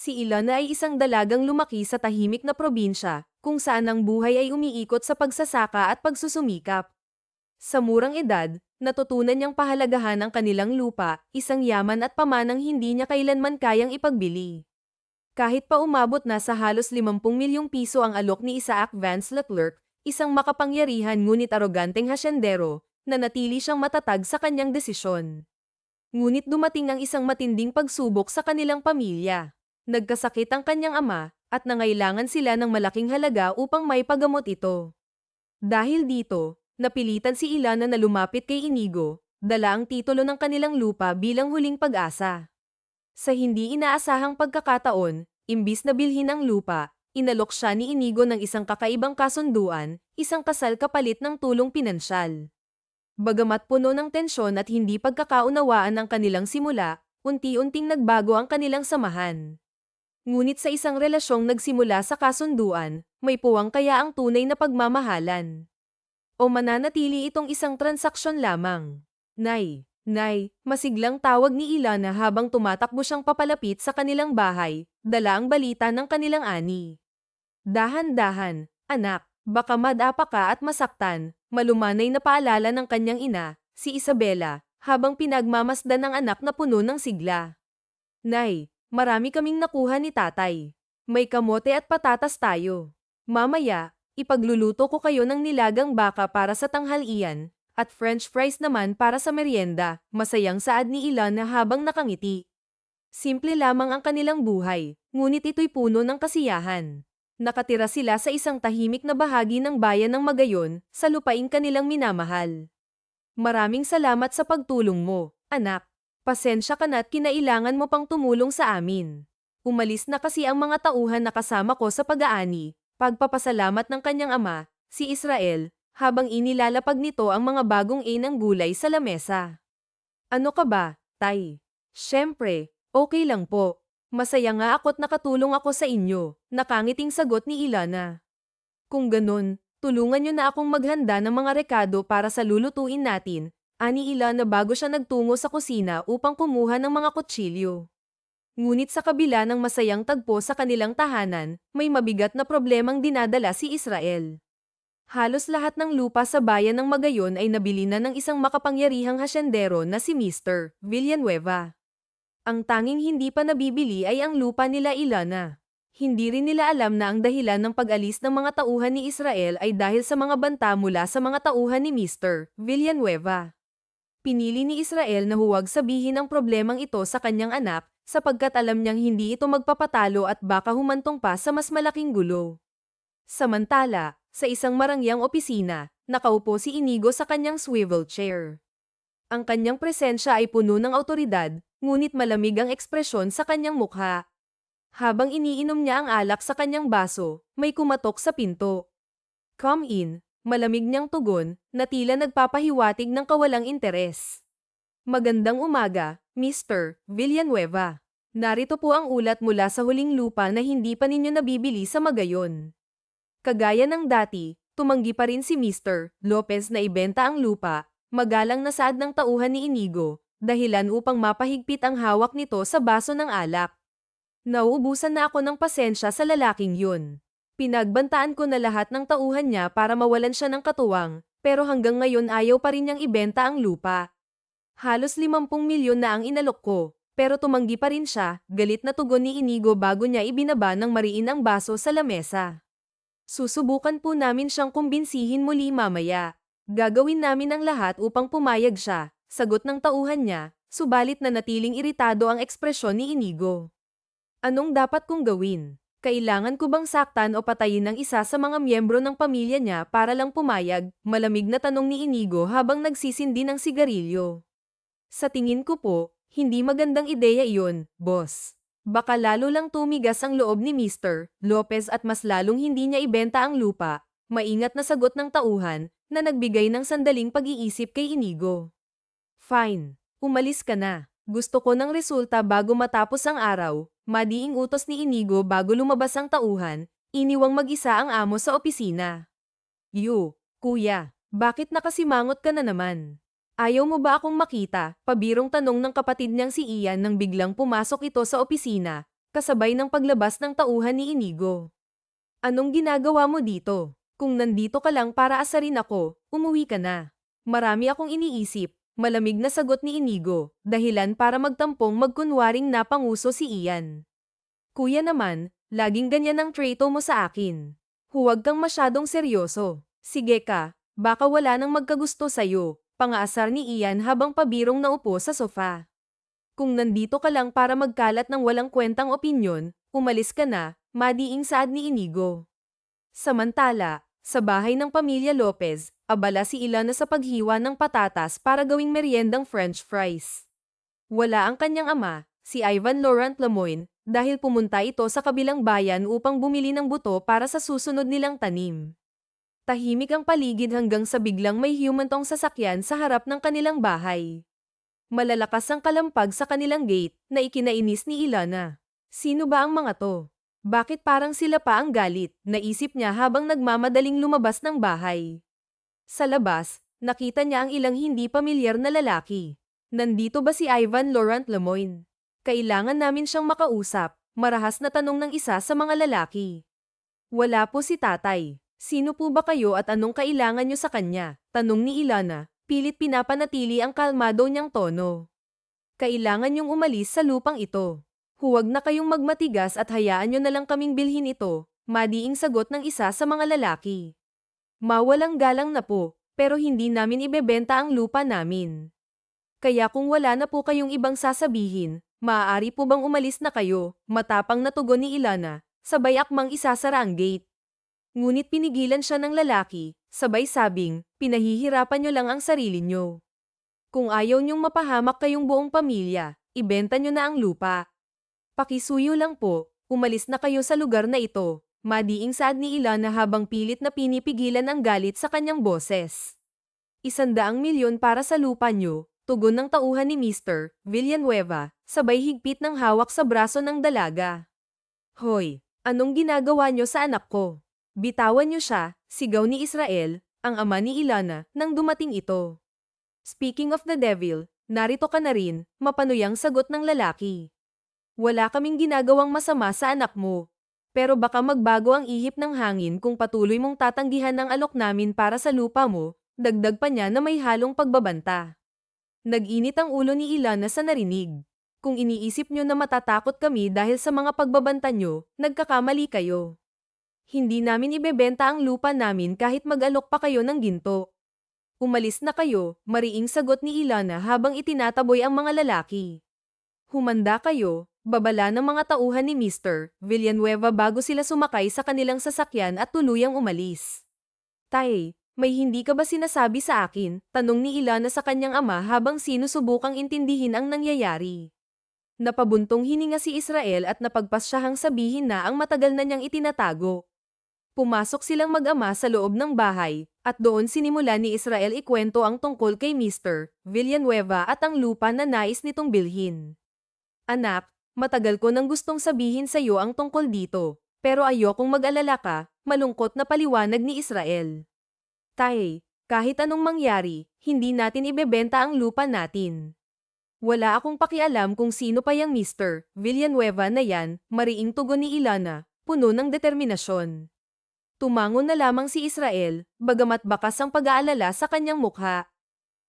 Si Ilana ay isang dalagang lumaki sa tahimik na probinsya, kung saan ang buhay ay umiikot sa pagsasaka at pagsusumikap. Sa murang edad, natutunan niyang pahalagahan ang kanilang lupa, isang yaman at pamanang hindi niya kailanman kayang ipagbili. Kahit pa umabot na sa halos 50 milyong piso ang alok ni Isaac Vance Leclerc, isang makapangyarihan ngunit aroganteng hasyendero, nanatili siyang matatag sa kanyang desisyon. Ngunit dumating ang isang matinding pagsubok sa kanilang pamilya. Nagkasakit ang kanyang ama, at nangailangan sila ng malaking halaga upang maipagamot ito. Dahil dito, napilitan si Ilana na lumapit kay Inigo, dala ang titulo ng kanilang lupa bilang huling pag-asa. Sa hindi inaasahang pagkakataon, imbis na bilhin ang lupa, inalok siya ni Inigo ng isang kakaibang kasunduan, isang kasal kapalit ng tulong pinansyal. Bagamat puno ng tensyon at hindi pagkakaunawaan ang kanilang simula, unti-unting nagbago ang kanilang samahan. Ngunit sa isang relasyong nagsimula sa kasunduan, may puwang kaya ang tunay na pagmamahalan. O mananatili itong isang transaksyon lamang. Nay, masiglang tawag ni Ilana habang tumatakbo siyang papalapit sa kanilang bahay, dala ang balita ng kanilang ani. Dahan-dahan, anak, baka madapa ka at masaktan, malumanay na paalala ng kanyang ina, si Isabela, habang pinagmamasdan ng anak na puno ng sigla. Nay, marami kaming nakuha ni tatay. May kamote at patatas tayo. Mamaya, ipagluluto ko kayo ng nilagang baka para sa tanghalian, at french fries naman para sa merienda, masayang saad ni Ilana habang nakangiti. Simple lamang ang kanilang buhay, ngunit ito'y puno ng kasiyahan. Nakatira sila sa isang tahimik na bahagi ng bayan ng Magayon, sa lupaing kanilang minamahal. Maraming salamat sa pagtulong mo, anak. Pasensya ka na at kinailangan mo pang tumulong sa amin. Umalis na kasi ang mga tauhan na kasama ko sa pag-aani, pagpapasalamat ng kanyang ama, si Israel, habang inilalapag nito ang mga bagong inang gulay sa lamesa. Ano ka ba, tay? Siyempre, okay lang po. Masaya nga ako't nakatulong ako sa inyo, nakangiting sagot ni Ilana. Kung ganun, tulungan niyo na akong maghanda ng mga rekado para sa lulutuin natin, ani Ilana bago siya nagtungo sa kusina upang kumuha ng mga kutsilyo. Ngunit sa kabila ng masayang tagpo sa kanilang tahanan, may mabigat na problemang dinadala si Israel. Halos lahat ng lupa sa bayan ng Magayon ay nabili na ng isang makapangyarihang hasyendero na si Mr. Villanueva. Ang tanging hindi pa nabibili ay ang lupa nila Ilana. Hindi rin nila alam na ang dahilan ng pag-alis ng mga tauhan ni Israel ay dahil sa mga banta mula sa mga tauhan ni Mr. Villanueva. Pinili ni Israel na huwag sabihin ang problemang ito sa kanyang anak, sapagkat alam niyang hindi ito magpapatalo at baka humantong pa sa mas malaking gulo. Samantala, sa isang marangyang opisina, nakaupo si Inigo sa kanyang swivel chair. Ang kanyang presensya ay puno ng awtoridad, ngunit malamig ang ekspresyon sa kanyang mukha. Habang iniinom niya ang alak sa kanyang baso, may kumatok sa pinto. Come in. Malamig niyang tugon, na tila nagpapahiwatig ng kawalang interes. Magandang umaga, Mr. Villanueva. Narito po ang ulat mula sa huling lupa na hindi pa ninyo nabibili sa Magayon. Kagaya ng dati, tumanggi pa rin si Mr. Lopez na ibenta ang lupa, magalang na saad ng tauhan ni Inigo, dahilan upang mapahigpit ang hawak nito sa baso ng alak. Nauubusan na ako ng pasensya sa lalaking yun. Pinagbantaan ko na lahat ng tauhan niya para mawalan siya ng katuwang, pero hanggang ngayon ayaw pa rin niyang ibenta ang lupa. Halos 50 milyon na ang inalok ko, pero tumanggi pa rin siya, galit na tugon ni Inigo bago niya ibinaba ng mariin ang baso sa lamesa. Susubukan po namin siyang kumbinsihin muli mamaya. Gagawin namin ang lahat upang pumayag siya, sagot ng tauhan niya, subalit na natiling iritado ang ekspresyon ni Inigo. Anong dapat kong gawin? Kailangan ko bang saktan o patayin ng isa sa mga miyembro ng pamilya niya para lang pumayag? Malamig na tanong ni Inigo habang nagsisindi ng sigarilyo. Sa tingin ko po, hindi magandang ideya iyon, boss. Baka lalo lang tumigas ang loob ni Mr. Lopez at mas lalong hindi niya ibenta ang lupa. Maingat na sagot ng tauhan, na nagbigay ng sandaling pag-iisip kay Inigo. Fine, umalis ka na. Gusto ko ng resulta bago matapos ang araw. Madiing utos ni Inigo bago lumabas ang tauhan, iniwang mag-isa ang amo sa opisina. Kuya, bakit nakasimangot ka na naman? Ayaw mo ba akong makita? Pabirong tanong ng kapatid niyang si Ian nang biglang pumasok ito sa opisina, kasabay ng paglabas ng tauhan ni Inigo. Anong ginagawa mo dito? Kung nandito ka lang para asarin ako, umuwi ka na. Marami akong iniisip, malamig na sagot ni Inigo, dahilan para magtampong magkunwaring napanguso si Ian. Kuya naman, laging ganyan ang treto mo sa akin. Huwag kang masyadong seryoso. Sige ka, baka wala nang magkagusto sa'yo, pangaasar ni Ian habang pabirong naupo sa sofa. Kung nandito ka lang para magkalat ng walang kwentang opinyon, umalis ka na, madiing saad ni Inigo. Samantala, sa bahay ng pamilya Lopez, abala si Ilana sa paghiwa ng patatas para gawing meriendang French fries. Wala ang kanyang ama, si Ivan Laurent Lemoyne, dahil pumunta ito sa kabilang bayan upang bumili ng buto para sa susunod nilang tanim. Tahimik ang paligid hanggang sa biglang may humantong sasakyan sa harap ng kanilang bahay. Malalakas ang kalampag sa kanilang gate na ikinainis ni Ilana. Sino ba ang mga to? Bakit parang sila pa ang galit? Naisip niya habang nagmamadaling lumabas ng bahay. Sa labas, nakita niya ang ilang hindi pamilyar na lalaki. Nandito ba si Ivan Laurent Lemoyne? Kailangan namin siyang makausap, marahas na tanong ng isa sa mga lalaki. Wala po si tatay. Sino po ba kayo at anong kailangan niyo sa kanya? Tanong ni Ilana, pilit pinapanatili ang kalmado niyang tono. Kailangan niyong umalis sa lupang ito. Huwag na kayong magmatigas at hayaan niyo na lang kaming bilhin ito, madiing sagot ng isa sa mga lalaki. Mawalang galang na po, pero hindi namin ibebenta ang lupa namin. Kaya kung wala na po kayong ibang sasabihin, maaari po bang umalis na kayo? Matapang na tugon ni Ilana, sabay akmang isasara ang gate. Ngunit pinigilan siya ng lalaki, sabay sabing, pinahihirapan niyo lang ang sarili niyo. Kung ayaw niyong mapahamak kayong buong pamilya, ibenta niyo na ang lupa. Pakisuyo lang po, umalis na kayo sa lugar na ito, madiing saad ni Ilana habang pilit na pinipigilan ang galit sa kanyang boses. 100 milyon para sa lupa niyo, tugon ng tauhan ni Mr. Villanueva, sabay higpit ng hawak sa braso ng dalaga. Hoy, anong ginagawa niyo sa anak ko? Bitawan niyo siya, sigaw ni Israel, ang ama ni Ilana, nang dumating ito. Speaking of the devil, narito ka na rin, mapanuyang sagot ng lalaki. Wala kaming ginagawang masama sa anak mo. Pero baka magbago ang ihip ng hangin kung patuloy mong tatanggihan ang alok namin para sa lupa mo, dagdag pa niya na may halong pagbabanta. Nag-init ang ulo ni Ilana sa narinig. Kung iniisip nyo na matatakot kami dahil sa mga pagbabanta nyo, nagkakamali kayo. Hindi namin ibebenta ang lupa namin kahit mag-alok pa kayo ng ginto. Umalis na kayo, mariing sagot ni Ilana habang itinataboy ang mga lalaki. Humanda kayo, babala ng mga tauhan ni Mr. Villanueva bago sila sumakay sa kanilang sasakyan at tuluyang umalis. Tay, may hindi ka ba sinasabi sa akin? Tanong ni Ilana sa kanyang ama habang sinusubukang intindihin ang nangyayari. Napabuntong hininga si Israel at napagpasyahang sabihin na ang matagal na niyang itinatago. Pumasok silang mag-ama sa loob ng bahay, at doon sinimula ni Israel ikwento ang tungkol kay Mr. Villanueva at ang lupa na nais nitong bilhin. Anak, matagal ko nang gustong sabihin sa iyo ang tungkol dito, pero ayokong mag-alala ka, malungkot na paliwanag ni Israel. Tay, kahit anong mangyari, hindi natin ibebenta ang lupa natin. Wala akong pakialam kung sino pa yang Mr. Villanueva na yan, mariing tugon ni Ilana, puno ng determinasyon. Tumango na lamang si Israel, bagamat bakas ang pag-aalala sa kanyang mukha.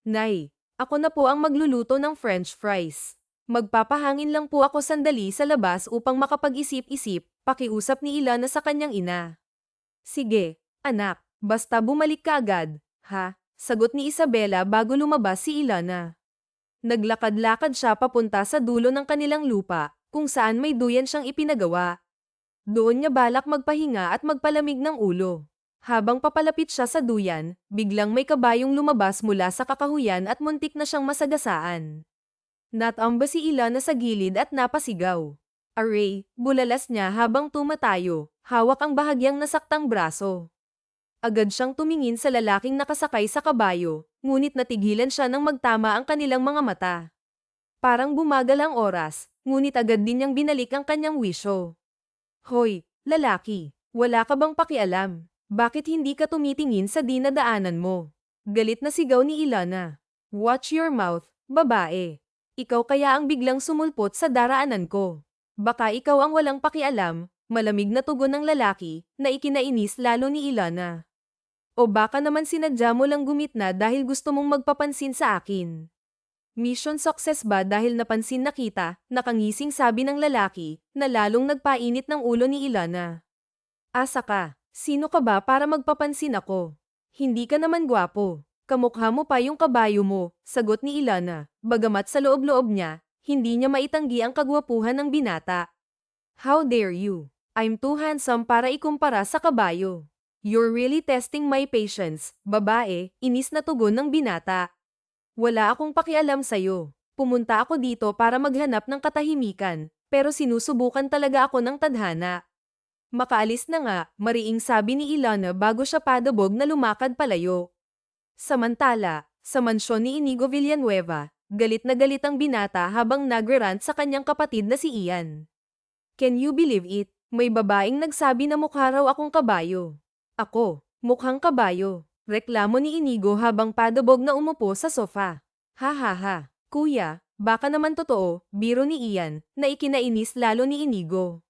Nay, ako na po ang magluluto ng French fries. Magpapahangin lang po ako sandali sa labas upang makapag-isip-isip, pakiusap ni Ilana sa kanyang ina. Sige, anak, basta bumalik ka agad, ha? Sagot ni Isabela bago lumabas si Ilana. Naglakad-lakad siya papunta sa dulo ng kanilang lupa, kung saan may duyan siyang ipinagawa. Doon niya balak magpahinga at magpalamig ng ulo. Habang papalapit siya sa duyan, biglang may kabayong lumabas mula sa kakahuyan at muntik na siyang masagasaan. Natamba si Ilana sa gilid at napasigaw. Aray, bulalas niya habang tumatayo, hawak ang bahagyang nasaktang braso. Agad siyang tumingin sa lalaking nakasakay sa kabayo, ngunit natigilan siya nang magtama ang kanilang mga mata. Parang bumagal ang oras, ngunit agad din niyang binalik ang kanyang wisyo. Hoy, lalaki, wala ka bang pakialam? Bakit hindi ka tumitingin sa dinadaanan mo? Galit na sigaw ni Ilana. Watch your mouth, babae. Ikaw kaya ang biglang sumulpot sa daraanan ko. Baka ikaw ang walang pakialam, malamig na tugon ng lalaki, na ikinainis lalo ni Ilana. O baka naman sinadya mo lang gumitna dahil gusto mong magpapansin sa akin. Mission success ba dahil napansin na kita, nakangising sabi ng lalaki, na lalong nagpainit ng ulo ni Ilana. Asa ka, sino ka ba para magpapansin ako? Hindi ka naman gwapo. Kamukha mo pa yung kabayo mo, sagot ni Ilana, bagamat sa loob-loob niya, hindi niya maitanggi ang kagwapuhan ng binata. How dare you? I'm too handsome para ikumpara sa kabayo. You're really testing my patience, babae, inis na tugon ng binata. Wala akong pakialam sa'yo. Pumunta ako dito para maghanap ng katahimikan, pero sinusubukan talaga ako ng tadhana. Makaalis na nga, mariing sabi ni Ilana bago siya padabog na lumakad palayo. Samantala, sa mansyon ni Inigo Villanueva, galit na galit ang binata habang nagre-rant sa kanyang kapatid na si Ian. Can you believe it? May babaeng nagsabi na mukha raw akong kabayo. Ako, mukhang kabayo. Reklamo ni Inigo habang padabog na umupo sa sofa. Ha ha ha, kuya, baka naman totoo, biro ni Ian, na ikinainis lalo ni Inigo.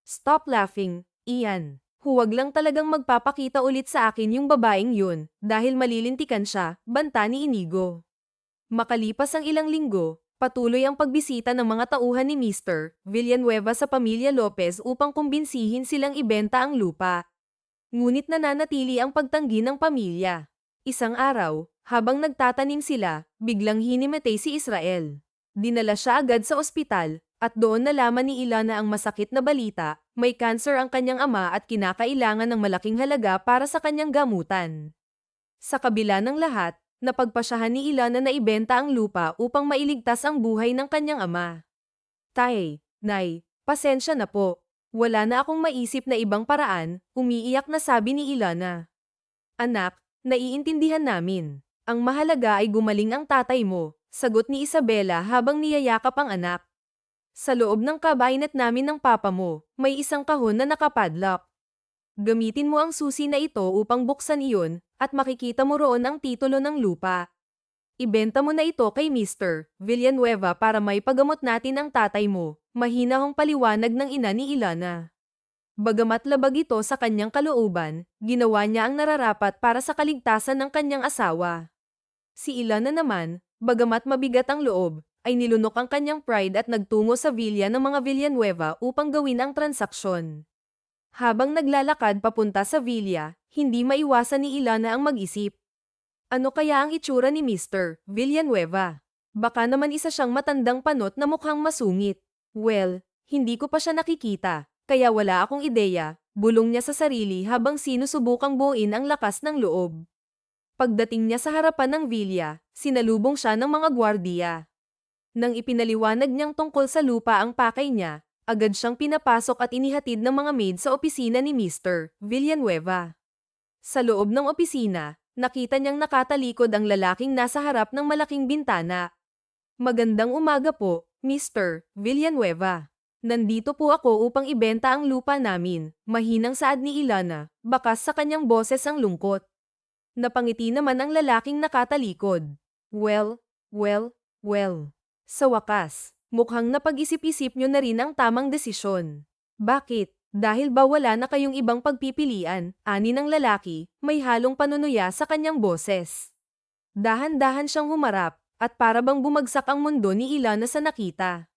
Stop laughing, Ian. Huwag lang talagang magpapakita ulit sa akin yung babaeng yun, dahil malilintikan siya, banta ni Inigo. Makalipas ang ilang linggo, patuloy ang pagbisita ng mga tauhan ni Mr. Villanueva sa pamilya Lopez upang kumbinsihin silang ibenta ang lupa. Ngunit nananatili ang pagtanggi ng pamilya. Isang araw, habang nagtatanim sila, biglang hinimatay si Israel. Dinala siya agad sa ospital, at doon nalaman ni Ilana ang masakit na balita, may cancer ang kanyang ama at kinakailangan ng malaking halaga para sa kanyang gamutan. Sa kabila ng lahat, napagpasyahan ni Ilana na ibenta ang lupa upang mailigtas ang buhay ng kanyang ama. Tay, Nay, pasensya na po. Wala na akong maisip na ibang paraan, umiiyak na sabi ni Ilana. Anak, naiintindihan namin. Ang mahalaga ay gumaling ang tatay mo, sagot ni Isabela habang niyayakap ang anak. Sa loob ng cabinet namin ng papa mo, may isang kahon na nakapadlock. Gamitin mo ang susi na ito upang buksan iyon, at makikita mo roon ang titulo ng lupa. Ibenta mo na ito kay Mr. Villanueva para may pagamot natin ang tatay mo, mahinahong paliwanag ng ina ni Ilana. Bagamat labag ito sa kanyang kalooban, ginawa niya ang nararapat para sa kaligtasan ng kanyang asawa. Si Ilana naman, bagamat mabigat ang loob, ay nilunok ang kanyang pride at nagtungo sa villa ng mga Villanueva upang gawin ang transaksyon. Habang naglalakad papunta sa villa, hindi maiwasan ni Ilana ang mag-isip. Ano kaya ang itsura ni Mr. Villanueva? Baka naman isa siyang matandang panot na mukhang masungit. Well, hindi ko pa siya nakikita, kaya wala akong ideya, bulong niya sa sarili habang sinusubukang buuin ang lakas ng loob. Pagdating niya sa harapan ng villa, sinalubong siya ng mga gwardiya. Nang ipinaliwanag niyang tungkol sa lupa ang pakay niya, agad siyang pinapasok at inihatid ng mga maid sa opisina ni Mr. Villanueva. Sa loob ng opisina, nakita niyang nakatalikod ang lalaking nasa harap ng malaking bintana. Magandang umaga po, Mr. Villanueva. Nandito po ako upang ibenta ang lupa namin, mahinang saad ni Ilana, bakas sa kanyang boses ang lungkot. Napangiti naman ang lalaking nakatalikod. Well. Sa wakas, mukhang napag-isip-isip nyo na rin ang tamang desisyon. Bakit? Dahil ba wala na kayong ibang pagpipilian, ani ng lalaki, may halong panunuya sa kanyang boses. Dahan-dahan siyang humarap, at para bang bumagsak ang mundo ni Ilana sa nakita.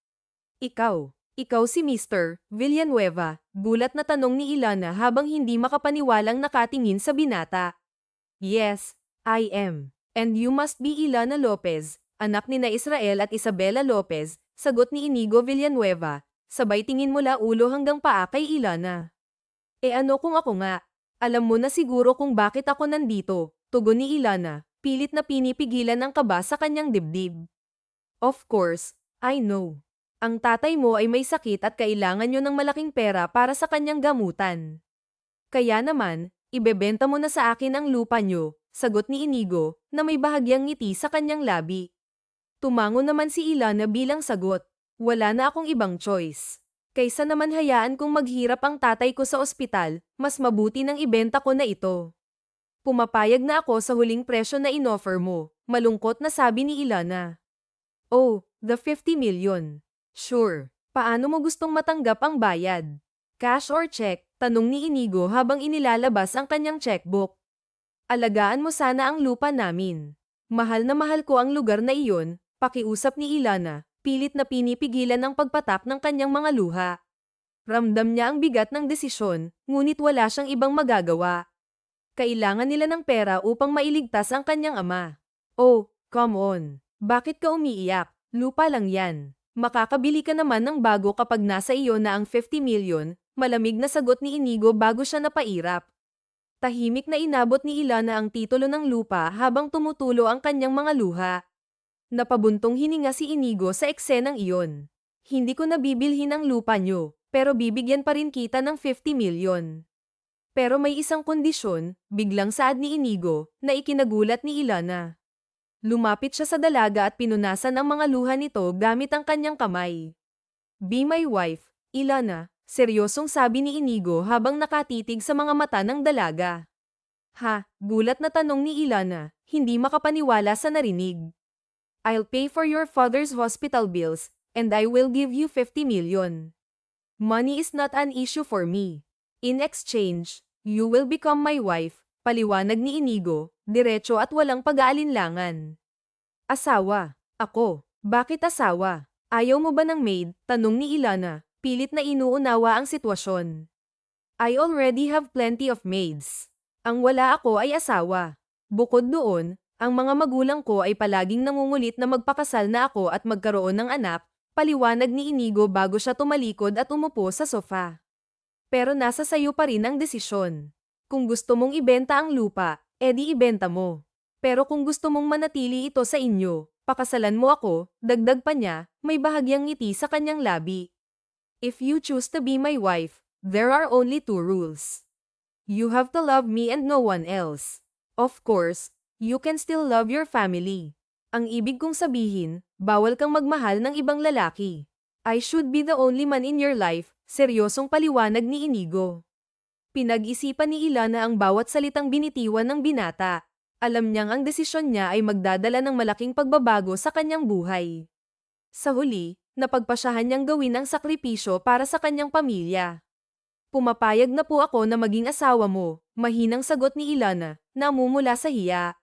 Ikaw si Mr. Villanueva, gulat na tanong ni Ilana habang hindi makapaniwalang nakatingin sa binata. Yes, I am. And you must be Ilana Lopez, anak ni na Israel at Isabela Lopez, sagot ni Inigo Villanueva. Sabay tingin mula ulo hanggang paa kay Ilana. Ano kung ako nga? Alam mo na siguro kung bakit ako nandito, tugon ni Ilana, pilit na pinipigilan ang kaba sa kanyang dibdib. Of course, I know. Ang tatay mo ay may sakit at kailangan nyo ng malaking pera para sa kanyang gamutan. Kaya naman, ibebenta mo na sa akin ang lupa nyo, sagot ni Inigo, na may bahagyang ngiti sa kanyang labi. Tumango naman si Ilana bilang sagot. Wala na akong ibang choice. Kaysa naman hayaan kong maghirap ang tatay ko sa ospital, mas mabuti nang ibenta ko na ito. Pumapayag na ako sa huling presyo na inoffer mo, malungkot na sabi ni Ilana. Oh, the 50 million. Sure. Paano mo gustong matanggap ang bayad? Cash or check? Tanong ni Inigo habang inilalabas ang kanyang checkbook. Alagaan mo sana ang lupa namin. Mahal na mahal ko ang lugar na iyon, pakiusap ni Ilana, pilit na pinipigilan ang pagpatak ng kanyang mga luha. Ramdam niya ang bigat ng desisyon, ngunit wala siyang ibang magagawa. Kailangan nila ng pera upang mailigtas ang kanyang ama. Oh, come on. Bakit ka umiiyak? Lupa lang yan. Makakabili ka naman ng bago kapag nasa iyo na ang 50 million, malamig na sagot ni Inigo bago siya napairap. Tahimik na inabot ni Ilana ang titulo ng lupa habang tumutulo ang kanyang mga luha. Napabuntong hininga si Inigo sa eksenang iyon. Hindi ko nabibilhin ang lupa nyo, pero bibigyan pa rin kita ng 50 million. Pero may isang kondisyon, biglang saad ni Inigo, na ikinagulat ni Ilana. Lumapit siya sa dalaga at pinunasan ang mga luha nito gamit ang kanyang kamay. Be my wife, Ilana, seryosong sabi ni Inigo habang nakatitig sa mga mata ng dalaga. Ha, gulat na tanong ni Ilana, hindi makapaniwala sa narinig. I'll pay for your father's hospital bills, and I will give you 50 million. Money is not an issue for me. In exchange, you will become my wife, paliwanag ni Inigo, diretso at walang pag-aalinlangan. Asawa? Ako? Bakit asawa? Ayaw mo ba ng maid? Tanong ni Ilana, pilit na inuunawa ang sitwasyon. I already have plenty of maids. Ang wala ako ay asawa. Bukod doon, ang mga magulang ko ay palaging nangungulit na magpakasal na ako at magkaroon ng anak, paliwanag ni Inigo bago siya tumalikod at umupo sa sofa. Pero nasa sayo pa rin ang desisyon. Kung gusto mong ibenta ang lupa, edi ibenta mo. Pero kung gusto mong manatili ito sa inyo, pakasalan mo ako, dagdag pa niya, may bahagyang ngiti sa kanyang labi. If you choose to be my wife, there are only two rules. You have to love me and no one else. Of course, you can still love your family. Ang ibig kong sabihin, bawal kang magmahal ng ibang lalaki. I should be the only man in your life, seryosong paliwanag ni Inigo. Pinag-isipan ni Ilana ang bawat salitang binitiwan ng binata. Alam niyang ang desisyon niya ay magdadala ng malaking pagbabago sa kanyang buhay. Sa huli, napagpasyahan niyang gawin ang sakripisyo para sa kanyang pamilya. Pumapayag na po ako na maging asawa mo, mahinang sagot ni Ilana, namumula sa hiya.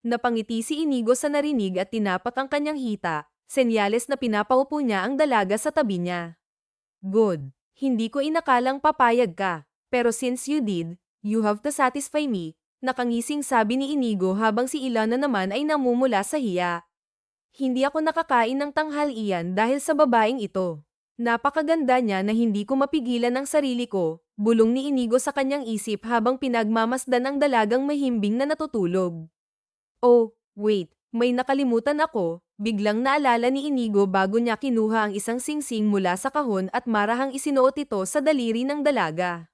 Napangiti si Inigo sa narinig at tinapak ang kanyang hita, senyales na pinapaupo niya ang dalaga sa tabi niya. Good. Hindi ko inakalang papayag ka, pero since you did, you have to satisfy me, nakangising sabi ni Inigo habang si Ilana naman ay namumula sa hiya. Hindi ako nakakain ng tanghalian dahil sa babaeng ito. Napakaganda niya na hindi ko mapigilan ang sarili ko, bulong ni Inigo sa kanyang isip habang pinagmamasdan ang dalagang mahimbing na natutulog. Oh, wait, may nakalimutan ako, biglang naalala ni Inigo bago niya kinuha ang isang singsing mula sa kahon at marahang isinuot ito sa daliri ng dalaga.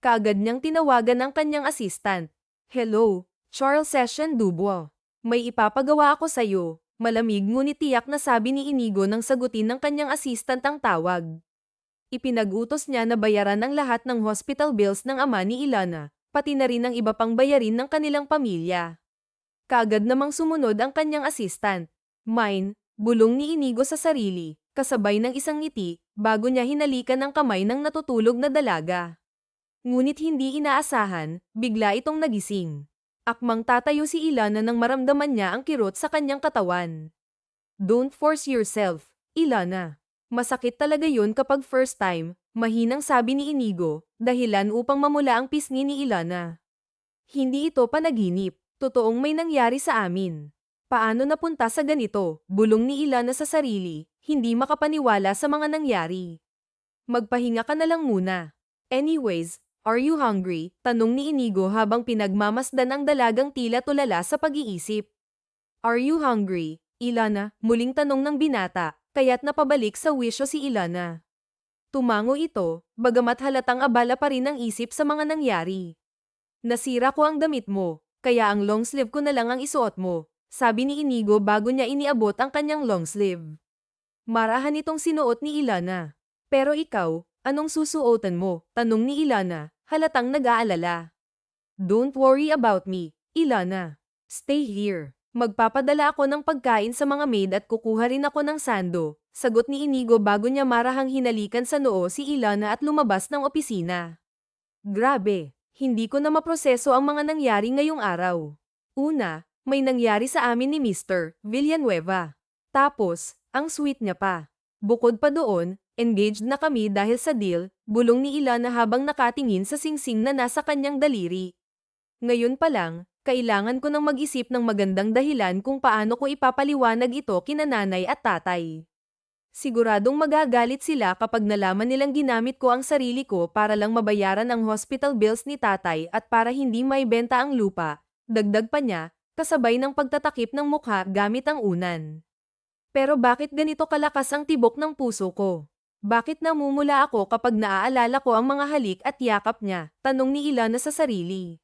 Kaagad niyang tinawagan ang kanyang assistant. Hello, Charles Session Dubois. May ipapagawa ako sa'yo. Malamig ngunit tiyak na sabi ni Inigo nang sagutin ng kanyang assistant ang tawag. Ipinag-utos niya na bayaran ang lahat ng hospital bills ng ama ni Ilana, pati na rin ang iba pang bayarin ng kanilang pamilya. Kaagad namang sumunod ang kanyang assistant. Mine, bulong ni Inigo sa sarili, kasabay ng isang ngiti, bago niya hinalikan ang kamay ng natutulog na dalaga. Ngunit hindi inaasahan, bigla itong nagising. Akmang tatayo si Ilana nang maramdaman niya ang kirot sa kanyang katawan. Don't force yourself, Ilana. Masakit talaga yun kapag first time, mahinang sabi ni Inigo, dahilan upang mamula ang pisngi ni Ilana. Hindi ito panaginip, totoong may nangyari sa amin. Paano napunta sa ganito, bulong ni Ilana sa sarili, hindi makapaniwala sa mga nangyari. Magpahinga ka na lang muna. Anyways, are you hungry? Tanong ni Inigo habang pinagmamasdan ang dalagang tila tulala sa pag-iisip. Are you hungry, Ilana? Muling tanong ng binata, kaya't napabalik sa wisyo si Ilana. Tumango ito, bagamat halatang abala pa rin ang isip sa mga nangyari. Nasira ko ang damit mo, kaya ang long sleeve ko na lang ang isuot mo, sabi ni Inigo bago niya iniabot ang kanyang long sleeve. Marahan itong sinuot ni Ilana. Pero ikaw, anong susuotan mo? Tanong ni Ilana, halatang nag-aalala. Don't worry about me, Ilana. Stay here. Magpapadala ako ng pagkain sa mga maid at kukuha rin ako ng sando, sagot ni Inigo bago niya marahang hinalikan sa noo si Ilana at lumabas ng opisina. Grabe, hindi ko na maproseso ang mga nangyari ngayong araw. Una, may nangyari sa amin ni Mr. Villanueva. Tapos, ang sweet niya pa. Bukod pa doon, engaged na kami dahil sa deal, bulong ni Ilana habang nakatingin sa singsing na nasa kanyang daliri. Ngayon pa lang, kailangan ko nang mag-isip ng magandang dahilan kung paano ko ipapaliwanag ito kina nanay at tatay. Siguradong magagalit sila kapag nalaman nilang ginamit ko ang sarili ko para lang mabayaran ang hospital bills ni tatay at para hindi maibenta ang lupa. Dagdag pa niya, kasabay ng pagtatakip ng mukha gamit ang unan. Pero bakit ganito kalakas ang tibok ng puso ko? Bakit namumula ako kapag naaalala ko ang mga halik at yakap niya? Tanong ni Ilana sa sarili.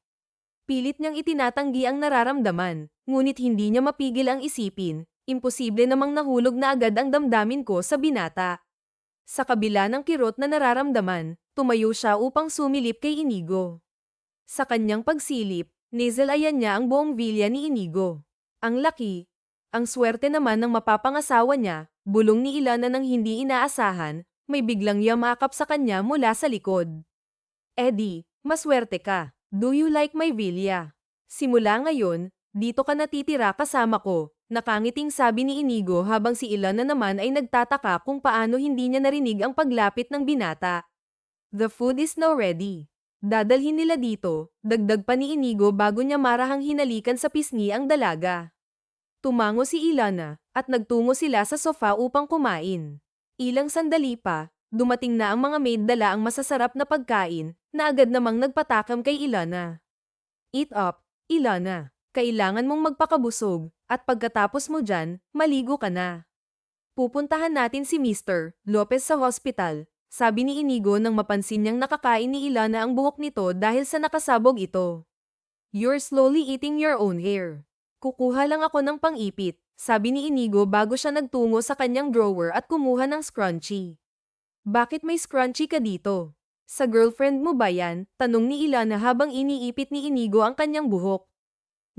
Pilit niyang itinatanggi ang nararamdaman, ngunit hindi niya mapigil ang isipin, imposible namang nahulog na agad ang damdamin ko sa binata. Sa kabila ng kirot na nararamdaman, tumayo siya upang sumilip kay Inigo. Sa kanyang pagsilip, niselayan niya ang buong villa ni Inigo. Ang laki, ang swerte naman ng mapapangasawa niya, bulong ni Ilana nang hindi inaasahan, may biglang yamakap sa kanya mula sa likod. Eddie, maswerte ka. Do you like my villa? Simula ngayon, dito ka natitira kasama ko, nakangiting sabi ni Inigo habang si Ilana naman ay nagtataka kung paano hindi niya narinig ang paglapit ng binata. The food is now ready. Dadalhin nila dito, dagdag pa ni Inigo bago niya marahang hinalikan sa pisngi ang dalaga. Tumango si Ilana, at nagtungo sila sa sofa upang kumain. Ilang sandali pa, dumating na ang mga maid dala ang masasarap na pagkain, na agad namang nagpatakam kay Ilana. Eat up, Ilana. Kailangan mong magpakabusog, at pagkatapos mo dyan, maligo ka na. Pupuntahan natin si Mr. Lopez sa hospital, sabi ni Inigo nang mapansin niyang nakakain ni Ilana ang buhok nito dahil sa nakasabog ito. You're slowly eating your own hair. Kukuha lang ako ng pang-ipit, sabi ni Inigo bago siya nagtungo sa kanyang drawer at kumuha ng scrunchie. Bakit may scrunchie ka dito? Sa girlfriend mo ba yan? Tanong ni Ilana habang iniipit ni Inigo ang kanyang buhok.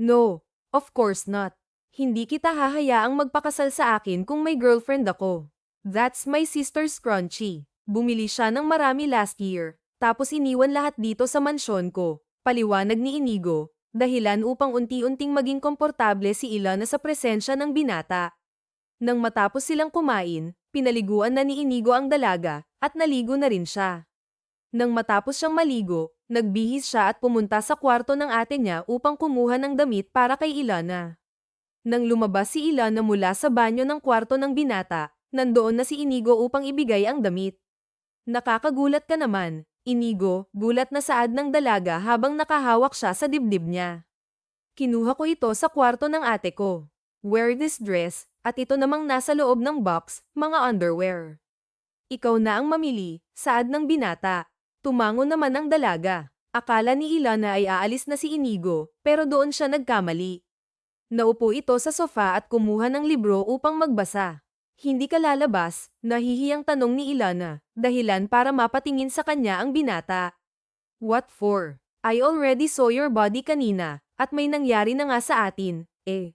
No, of course not. Hindi kita hahayaang magpakasal sa akin kung may girlfriend ako. That's my sister's scrunchie. Bumili siya ng marami last year, tapos iniwan lahat dito sa mansyon ko. Paliwanag ni Inigo, dahilan upang unti-unting maging komportable si Ilana sa presensya ng binata. Nang matapos silang kumain, pinaliguan na ni Inigo ang dalaga, at naligo na rin siya. Nang matapos siyang maligo, nagbihis siya at pumunta sa kwarto ng ate niya upang kumuha ng damit para kay Ilana. Nang lumabas si Ilana mula sa banyo ng kwarto ng binata, nandoon na si Inigo upang ibigay ang damit. Nakakagulat ka naman, Inigo, gulat na saad ng dalaga habang nakahawak siya sa dibdib niya. Kinuha ko ito sa kwarto ng ate ko. Wear this dress, at ito namang nasa loob ng box, mga underwear. Ikaw na ang mamili, saad ng binata. Tumango naman ang dalaga. Akala ni Ilana ay aalis na si Inigo, pero doon siya nagkamali. Naupo ito sa sofa at kumuha ng libro upang magbasa. Hindi ka lalabas, nahihiyang tanong ni Ilana, dahilan para mapatingin sa kanya ang binata. What for? I already saw your body kanina, at may nangyari na nga sa atin, eh.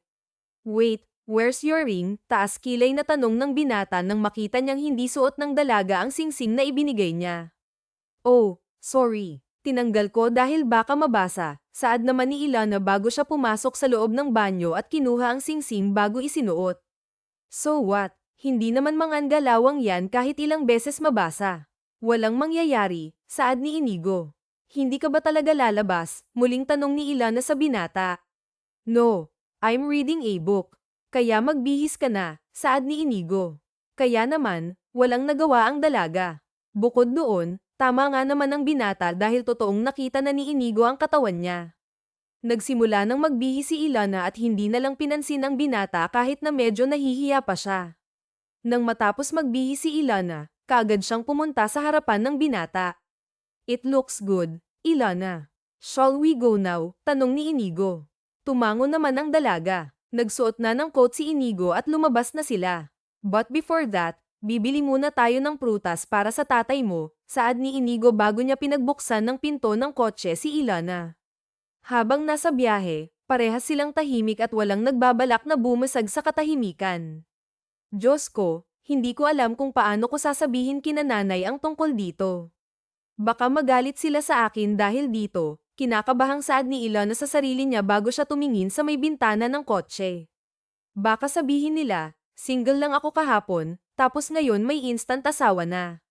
Wait, where's your ring? Taas kilay na tanong ng binata nang makita niyang hindi suot ng dalaga ang singsing na ibinigay niya. Oh, sorry. Tinanggal ko dahil baka mabasa, saad naman ni Ilana bago siya pumasok sa loob ng banyo at kinuha ang singsing bago isinuot. So what? Hindi naman mangangalawang yan kahit ilang beses mabasa. Walang mangyayari, saad ni Inigo. Hindi ka ba talaga lalabas? Muling tanong ni Ilana sa binata. No, I'm reading a book. Kaya magbihis ka na, saad ni Inigo. Kaya naman, walang nagawa ang dalaga. Bukod doon, tama nga naman ang binata dahil totoong nakita na ni Inigo ang katawan niya. Nagsimula nang magbihis si Ilana at hindi na lang pinansin ang binata kahit na medyo nahihiya pa siya. Nang matapos magbihis si Ilana, kaagad siyang pumunta sa harapan ng binata. It looks good, Ilana. Shall we go now? Tanong ni Inigo. Tumango naman ang dalaga. Nagsuot na ng coat si Inigo at lumabas na sila. But before that, bibili muna tayo ng prutas para sa tatay mo, saad ni Inigo bago niya pinagbuksan ng pinto ng kotse si Ilana. Habang nasa biyahe, Parehas silang tahimik at walang nagbabalak na bumasag sa katahimikan. Diyos ko, hindi ko alam kung paano ko sasabihin kina nanay ang tungkol dito. Baka magalit sila sa akin dahil dito, kinakabahang saad ni Ilana sa sarili niya bago siya tumingin sa may bintana ng kotse. Baka sabihin nila, single lang ako kahapon, tapos ngayon may instant asawa na.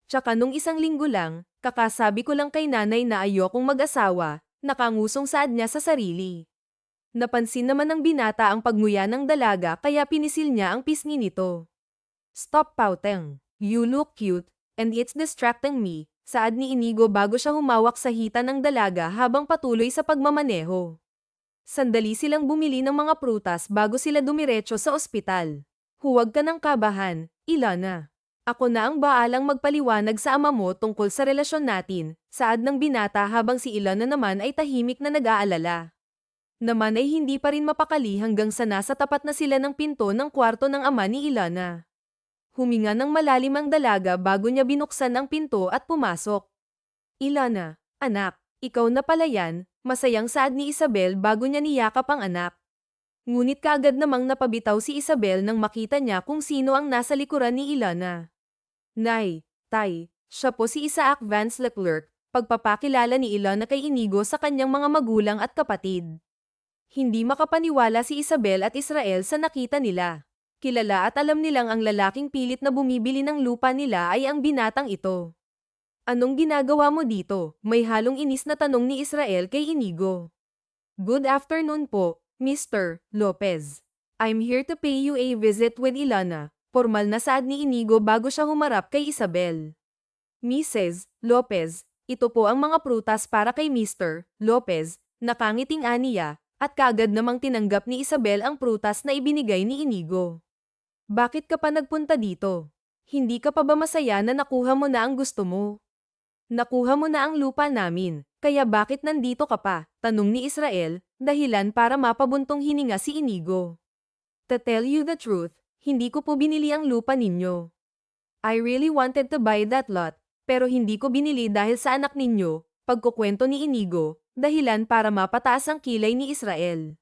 Tsaka nung isang linggo lang, kakasabi ko lang kay nanay na ayokong mag-asawa, nakangusong saad niya sa sarili. Napansin naman ng binata ang pagnguya ng dalaga kaya pinisil niya ang pisngi nito. Stop pouting. You look cute, and it's distracting me, saad ni Inigo bago siya humawak sa hita ng dalaga habang patuloy sa pagmamaneho. Sandali silang bumili ng mga prutas bago sila dumiretso sa ospital. Huwag ka ng kabahan, Ilana. Ako na ang baalang magpaliwanag sa ama mo tungkol sa relasyon natin, saad ng binata habang si Ilana naman ay tahimik na nag-aalala. Naman ay hindi pa rin mapakali hanggang sa nasa tapat na sila ng pinto ng kwarto ng ama ni Ilana. Huminga ng malalim ang dalaga bago niya binuksan ang pinto at pumasok. Ilana, anak, ikaw na pala yan, masayang saad ni Isabel bago niya niyakap ang anak. Ngunit kaagad namang napabitaw si Isabel nang makita niya kung sino ang nasa likuran ni Ilana. Nay, tay, siya po si Isaac Vance Leclerc, pagpapakilala ni Ilana kay Inigo sa kanyang mga magulang at kapatid. Hindi makapaniwala si Isabel at Israel sa nakita nila. Kilala at alam nilang ang lalaking pilit na bumibili ng lupa nila ay ang binatang ito. Anong ginagawa mo dito? May halong inis na tanong ni Israel kay Inigo. Good afternoon po, Mr. Lopez. I'm here to pay you a visit with Ilana. Formal na saad ni Inigo bago siya humarap kay Isabel. Mrs. Lopez, ito po ang mga prutas para kay Mr. Lopez, nakangiting aniya. At kaagad namang tinanggap ni Isabel ang prutas na ibinigay ni Inigo. Bakit ka pa nagpunta dito? Hindi ka pa ba masaya na nakuha mo na ang gusto mo? Nakuha mo na ang lupa namin, kaya bakit nandito ka pa? Tanong ni Israel, dahilan para mapabuntong hininga si Inigo. To tell you the truth, hindi ko po binili ang lupa ninyo. I really wanted to buy that lot, pero hindi ko binili dahil sa anak ninyo, pagkukwento ni Inigo. Dahilan para mapataas ang kilay ni Israel.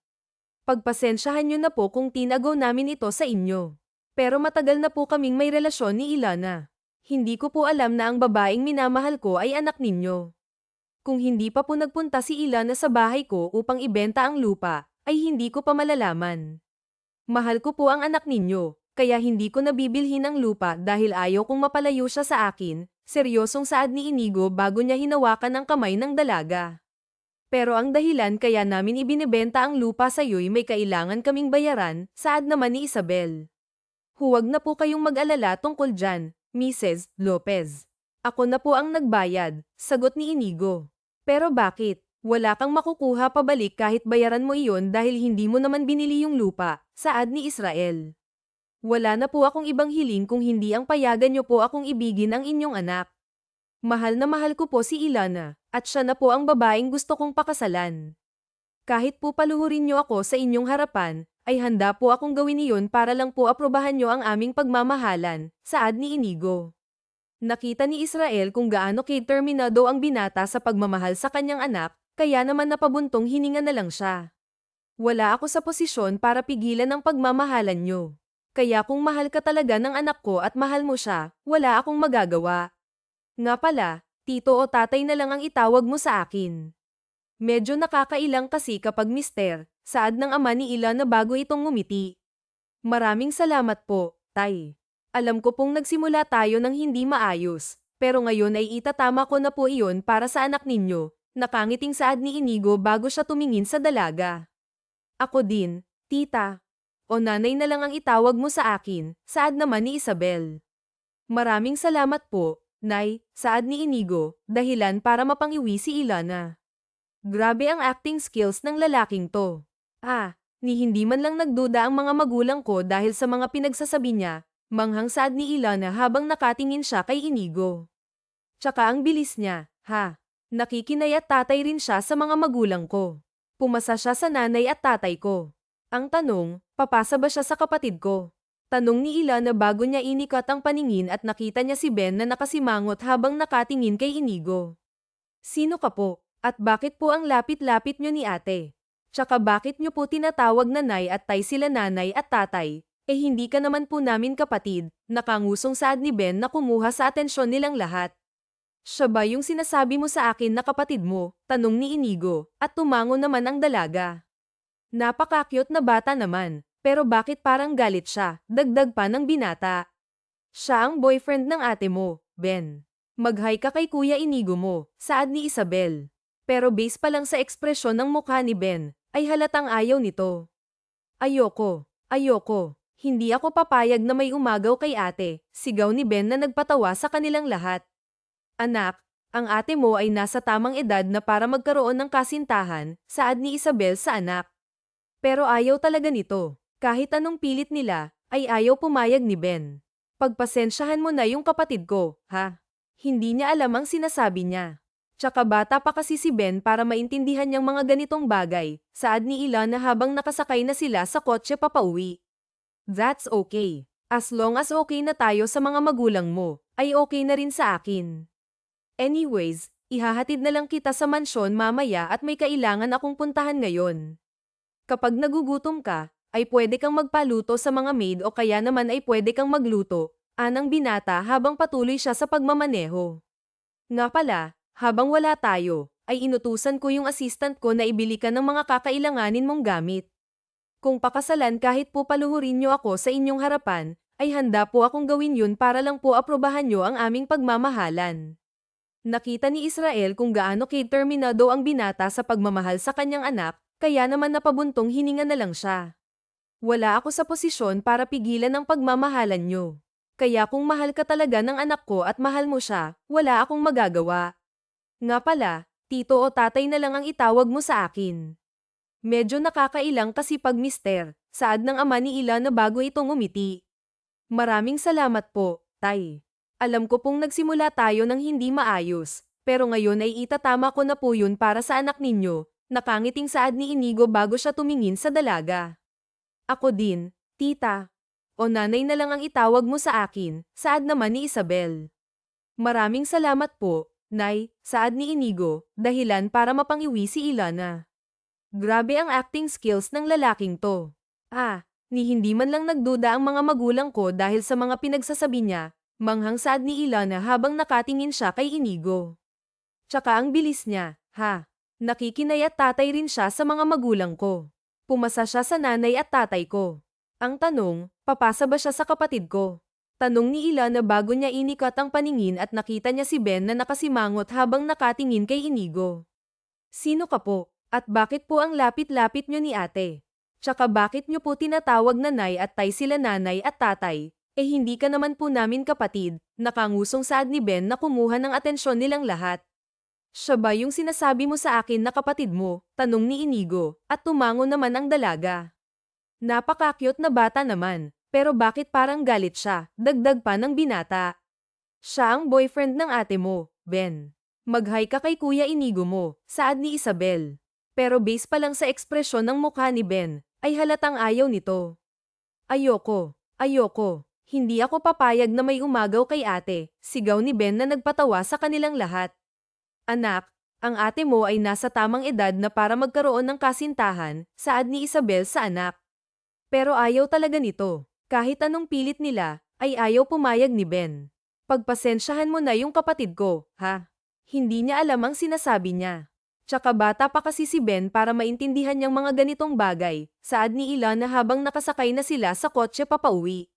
Pagpasensyahan niyo na po kung tinago namin ito sa inyo. Pero matagal na po kaming may relasyon ni Ilana. Hindi ko po alam na ang babaeng minamahal ko ay anak ninyo. Kung hindi pa po nagpunta si Ilana sa bahay ko upang ibenta ang lupa, ay hindi ko pa malalaman. Mahal ko po ang anak ninyo, kaya hindi ko nabibilhin ang lupa dahil ayaw kong mapalayo siya sa akin, seryosong saad ni Inigo bago niya hinawakan ang kamay ng dalaga. Pero ang dahilan kaya namin ibinebenta ang lupa sa iyo'y may kailangan kaming bayaran, saad naman ni Isabel. Huwag na po kayong mag-alala tungkol dyan, Mrs. Lopez. Ako na po ang nagbayad, sagot ni Inigo. Pero bakit? Wala kang makukuha pabalik kahit bayaran mo iyon dahil hindi mo naman binili yung lupa, saad ni Israel. Wala na po akong ibang hiling kung hindi ang payagan niyo po akong ibigin ang inyong anak. Mahal na mahal ko po si Ilana, at siya na po ang babaeng gusto kong pakasalan. Kahit po paluhurin niyo ako sa inyong harapan, ay handa po akong gawin iyon para lang po aprobahan niyo ang aming pagmamahalan, saad ni Inigo. Nakita ni Israel kung gaano determinado ang binata sa pagmamahal sa kanyang anak, kaya naman napabuntong hininga na lang siya. Wala ako sa posisyon para pigilan ang pagmamahalan niyo. Kaya kung mahal ka talaga ng anak ko at mahal mo siya, wala akong magagawa. Nga pala, tito o tatay na lang ang itawag mo sa akin. Medyo nakakailang kasi kapag mister, saad ng ama ni Ilana bago itong ngumiti. Maraming salamat po, tay. Alam ko pong nagsimula tayo ng hindi maayos, pero ngayon ay itatama ko na po iyon para sa anak ninyo, nakangiting saad ni Inigo bago siya tumingin sa dalaga. Ako din, tita. O nanay na lang ang itawag mo sa akin, saad naman ni Isabel. Maraming salamat po. Nay, saad ni Inigo, dahilan para mapangiwi si Ilana. Grabe ang acting skills ng lalaking to. Ni hindi man lang nagduda ang mga magulang ko dahil sa mga pinagsasabi niya, manghang saad ni Ilana habang nakatingin siya kay Inigo. Tsaka ang bilis niya, nakikinay at tatay rin siya sa mga magulang ko. Pumasa siya sa nanay at tatay ko. Ang tanong, papasa ba siya sa kapatid ko? Tanong ni Ilana bago niya inikat ang paningin at nakita niya si Ben na nakasimangot habang nakatingin kay Inigo. Sino ka po? At bakit po ang lapit-lapit niyo ni ate? Tsaka bakit niyo po tinatawag nanay at tay sila nanay at tatay? Eh hindi ka naman po namin kapatid, nakangusong saad ni Ben na kumuha sa atensyon nilang lahat. Siya ba yung sinasabi mo sa akin na kapatid mo? Tanong ni Inigo, at tumango naman ang dalaga. Napaka-cute na bata naman, pero bakit parang galit siya? Dagdag pa ng binata. Siya ang boyfriend ng ate mo, Ben. Mag-hi ka kay Kuya Inigo mo, saad ni Isabel. Pero base pa lang sa ekspresyon ng mukha ni Ben, ay halatang ayaw nito. Ayoko. Hindi ako papayag na may umagaw kay ate, sigaw ni Ben na nagpatawa sa kanilang lahat. Anak, ang ate mo ay nasa tamang edad na para magkaroon ng kasintahan, saad ni Isabel sa anak. Pero ayaw talaga nito. Kahit anong pilit nila, ay ayaw pumayag ni Ben. Pagpasensyahan mo na yung kapatid ko, ha? Hindi niya alam ang sinasabi niya. Tsaka bata pa kasi si Ben para maintindihan niyang mga ganitong bagay, saad ni Ilana habang nakasakay na sila sa kotse papauwi. That's okay. As long as okay na tayo sa mga magulang mo, ay okay na rin sa akin. Anyways, ihahatid na lang kita sa mansyon mamaya at may kailangan akong puntahan ngayon. Kapag nagugutom ka, ay pwede kang magpaluto sa mga maid o kaya naman ay pwede kang magluto, anang binata habang patuloy siya sa pagmamaneho. Nga pala, habang wala tayo, ay inutusan ko yung assistant ko na ibili ka ng mga kakailanganin mong gamit. Kung pakasalan kahit po paluhurin niyo ako sa inyong harapan, ay handa po akong gawin yun para lang po aprobahan niyo ang aming pagmamahalan. Nakita ni Israel kung gaano determinado ang binata sa pagmamahal sa kanyang anak, kaya naman napabuntong hininga na lang siya. Wala ako sa posisyon para pigilan ang pagmamahalan niyo. Kaya kung mahal ka talaga ng anak ko at mahal mo siya, wala akong magagawa. Nga pala, tito o tatay na lang ang itawag mo sa akin. Medyo nakakailang kasi pag mister, saad ng ama ni Ila na bago itong umiti. Maraming salamat po, tay. Alam ko pong nagsimula tayo ng hindi maayos, pero ngayon ay itatama ko na po yun para sa anak ninyo, nakangiting saad ni Inigo bago siya tumingin sa dalaga. Ako din, tita. O nanay na lang ang itawag mo sa akin, saad naman ni Isabel. Maraming salamat po, nay, saad ni Inigo, dahilan para mapangiwi si Ilana. Grabe ang acting skills ng lalaking to. Ni hindi man lang nagduda ang mga magulang ko dahil sa mga pinagsasabi niya, manghang saad ni Ilana habang nakatingin siya kay Inigo. Tsaka ang bilis niya, nakikinay at tatay rin siya sa mga magulang ko. Pumasa siya sa nanay at tatay ko. Ang tanong, papasa ba siya sa kapatid ko? Tanong ni Ilana bago niya inikat ang paningin at nakita niya si Ben na nakasimangot habang nakatingin kay Inigo. Sino ka po? At bakit po ang lapit-lapit nyo ni ate? Tsaka bakit nyo po tinatawag nanay at tay sila nanay at tatay? Eh hindi ka naman po namin kapatid, nakangusong saad ni Ben na kumuha ng atensyon nilang lahat. Siya ba yung sinasabi mo sa akin na kapatid mo? Tanong ni Inigo, at tumango naman ang dalaga. Napaka-cute na bata naman, pero bakit parang galit siya? Dagdag pa ng binata. Siya ang boyfriend ng ate mo, Ben. Mag-hi ka kay Kuya Inigo mo, saad ni Isabel. Pero base pa lang sa ekspresyon ng mukha ni Ben, ay halatang ayaw nito. Ayoko. Hindi ako papayag na may umagaw kay ate, sigaw ni Ben na nagpatawa sa kanilang lahat. Anak, ang ate mo ay nasa tamang edad na para magkaroon ng kasintahan, saad ni Isabel sa anak. Pero ayaw talaga nito. Kahit anong pilit nila, ay ayaw pumayag ni Ben. Pagpasensyahan mo na yung kapatid ko, ha? Hindi niya alam ang sinasabi niya. Tsaka bata pa kasi si Ben para maintindihan niyang mga ganitong bagay, saad ni Ilana habang nakasakay na sila sa kotse papauwi.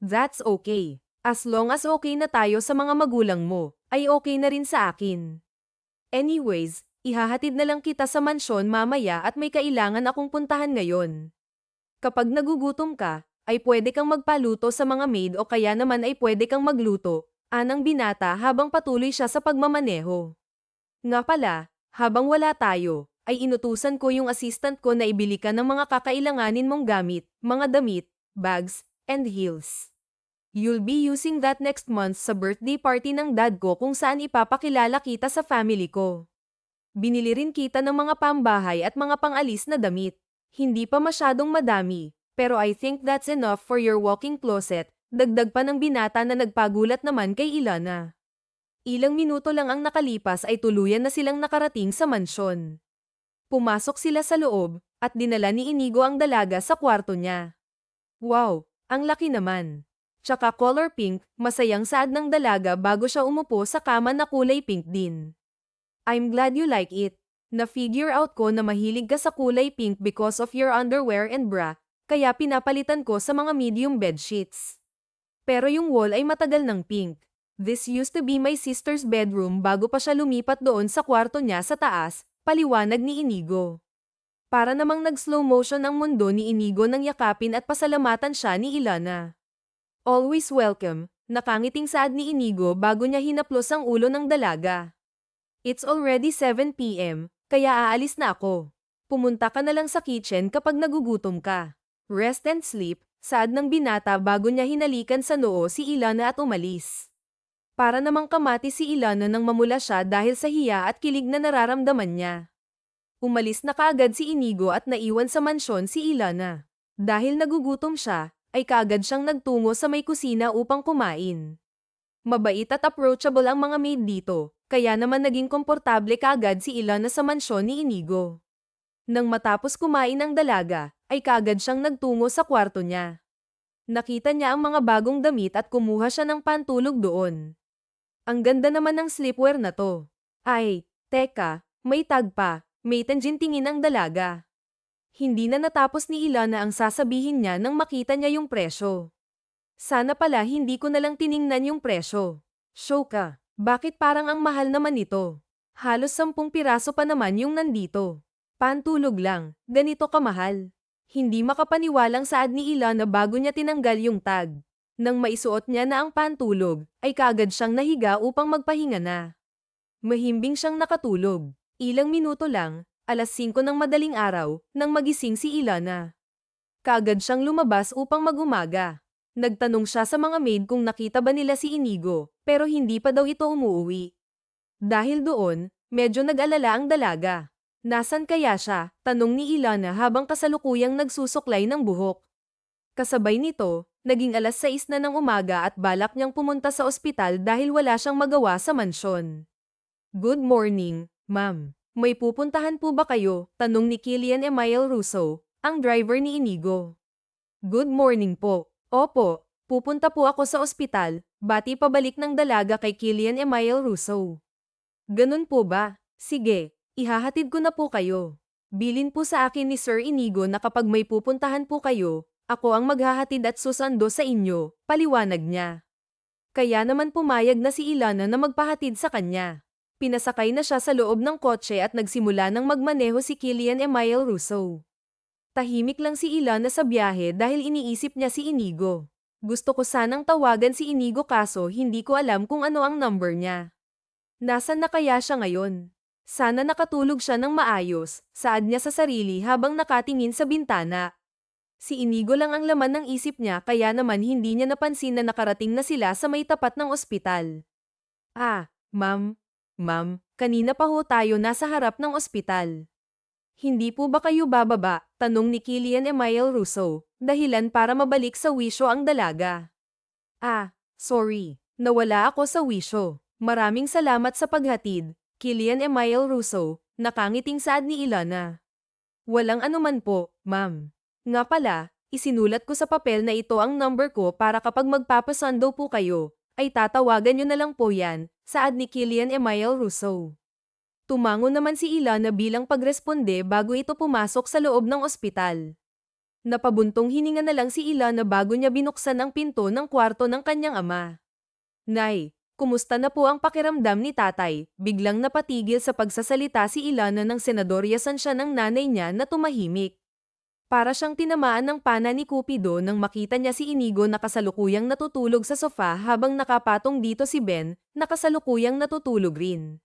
That's okay. As long as okay na tayo sa mga magulang mo, ay okay na rin sa akin. Anyways, ihahatid na lang kita sa mansyon mamaya at may kailangan akong puntahan ngayon. Kapag nagugutom ka, ay pwede kang magpaluto sa mga maid o kaya naman ay pwede kang magluto, anang binata habang patuloy siya sa pagmamaneho. Nga pala, habang wala tayo, ay inutusan ko yung assistant ko na ibili ka ng mga kakailanganin mong gamit, mga damit, bags, and heels. You'll be using that next month sa birthday party ng dad ko kung saan ipapakilala kita sa family ko. Binili rin kita ng mga pambahay at mga pangalis na damit. Hindi pa masyadong madami, pero I think that's enough for your walk-in closet, dagdag pa ng binata na nagpagulat naman kay Ilana. Ilang minuto lang ang nakalipas ay tuluyan na silang nakarating sa mansyon. Pumasok sila sa loob, at dinala ni Inigo ang dalaga sa kwarto niya. Wow, ang laki naman. Tsaka color pink, masayang saad ng dalaga bago siya umupo sa kama na kulay pink din. I'm glad you like it. Na-figure out ko na mahilig ka sa kulay pink because of your underwear and bra, kaya pinapalitan ko sa mga medium bedsheets. Pero yung wall ay matagal ng pink. This used to be my sister's bedroom bago pa siya lumipat doon sa kwarto niya sa taas, paliwanag ni Inigo. Para namang nag-slow motion ang mundo ni Inigo nang yakapin at pasalamatan siya ni Ilana. Always welcome, nakangiting saad ni Inigo bago niya hinaplos ang ulo ng dalaga. It's already 7 p.m., kaya aalis na ako. Pumunta ka na lang sa kitchen kapag nagugutom ka. Rest and sleep, saad ng binata bago niya hinalikan sa noo si Ilana at umalis. Para namang kamati si Ilana nang mamula siya dahil sa hiya at kilig na nararamdaman niya. Umalis na kaagad si Inigo at naiwan sa mansyon si Ilana. Dahil nagugutom siya, ay kaagad siyang nagtungo sa may kusina upang kumain. Mabait at approachable ang mga maid dito, kaya naman naging komportable kaagad si Ilana sa mansyon ni Inigo. Nang matapos kumain ang dalaga, ay kaagad siyang nagtungo sa kwarto niya. Nakita niya ang mga bagong damit at kumuha siya ng pantulog doon. Ang ganda naman ng sleepwear na to. Ay, teka, may tag pa, may tingin ang dalaga. Hindi na natapos ni Ilana ang sasabihin niya nang makita niya yung presyo. Sana pala hindi ko nalang tiningnan yung presyo. Show ka, bakit parang ang mahal naman ito? Halos 10 piraso pa naman yung nandito. Pantulog lang, ganito kamahal. Hindi makapaniwalang saad ni Ilana bago niya tinanggal yung tag. Nang maisuot niya na ang pantulog, ay kaagad siyang nahiga upang magpahinga na. Mahimbing siyang nakatulog. Ilang minuto lang, 5:00 ng madaling araw, nang magising si Ilana. Kaagad siyang lumabas upang mag-umaga. Nagtanong siya sa mga maid kung nakita ba nila si Inigo, pero hindi pa daw ito umuwi. Dahil doon, medyo nag-alala ang dalaga. Nasaan kaya siya? Tanong ni Ilana habang kasalukuyang nagsusuklay ng buhok. Kasabay nito, naging 6:00 na ng umaga at balak niyang pumunta sa ospital dahil wala siyang magawa sa mansyon. Good morning, ma'am. May pupuntahan po ba kayo? Tanong ni Killian Emile Russo, ang driver ni Inigo. Good morning po. Opo, pupunta po ako sa ospital, bati pabalik ng dalaga kay Killian Emile Russo. Ganun po ba? Sige, ihahatid ko na po kayo. Bilin po sa akin ni Sir Inigo na kapag may pupuntahan po kayo, ako ang maghahatid at susando sa inyo, paliwanag niya. Kaya naman pumayag na si Ilana na magpahatid sa kanya. Pinasakay na siya sa loob ng kotse at nagsimula ng magmaneho si Killian Emile Russo. Tahimik lang si Ilana sa biyahe dahil iniisip niya si Inigo. Gusto ko sanang tawagan si Inigo kaso hindi ko alam kung ano ang number niya. Nasaan na kaya siya ngayon? Sana nakatulog siya ng maayos, saad niya sa sarili habang nakatingin sa bintana. Si Inigo lang ang laman ng isip niya kaya naman hindi niya napansin na nakarating na sila sa may tapat ng ospital. Ma'am, kanina pa ho tayo nasa harap ng ospital. Hindi po ba kayo bababa? Tanong ni Killian Emile Russo, dahilan para mabalik sa wisyo ang dalaga. Sorry, nawala ako sa wisyo. Maraming salamat sa paghatid, Killian Emile Russo, nakangiting saad ni Ilana. Walang anuman po, ma'am. Nga pala, isinulat ko sa papel na ito ang number ko para kapag magpapasundo po kayo, ay tatawagan nyo na lang po yan, saad ni Killian Emile Russo. Tumango naman si Ilana bilang pagresponde bago ito pumasok sa loob ng ospital. Napabuntong hininga na lang si Ilana bago niya binuksan ang pinto ng kwarto ng kanyang ama. Nay, kumusta na po ang pakiramdam ni tatay? Biglang napatigil sa pagsasalita si Ilana nang senadoryasan siya ng nanay niya na tumahimik. Para siyang tinamaan ng pana ni Cupido nang makita niya si Inigo na kasalukuyang natutulog sa sofa habang nakapatong dito si Ben, na kasalukuyang natutulog rin.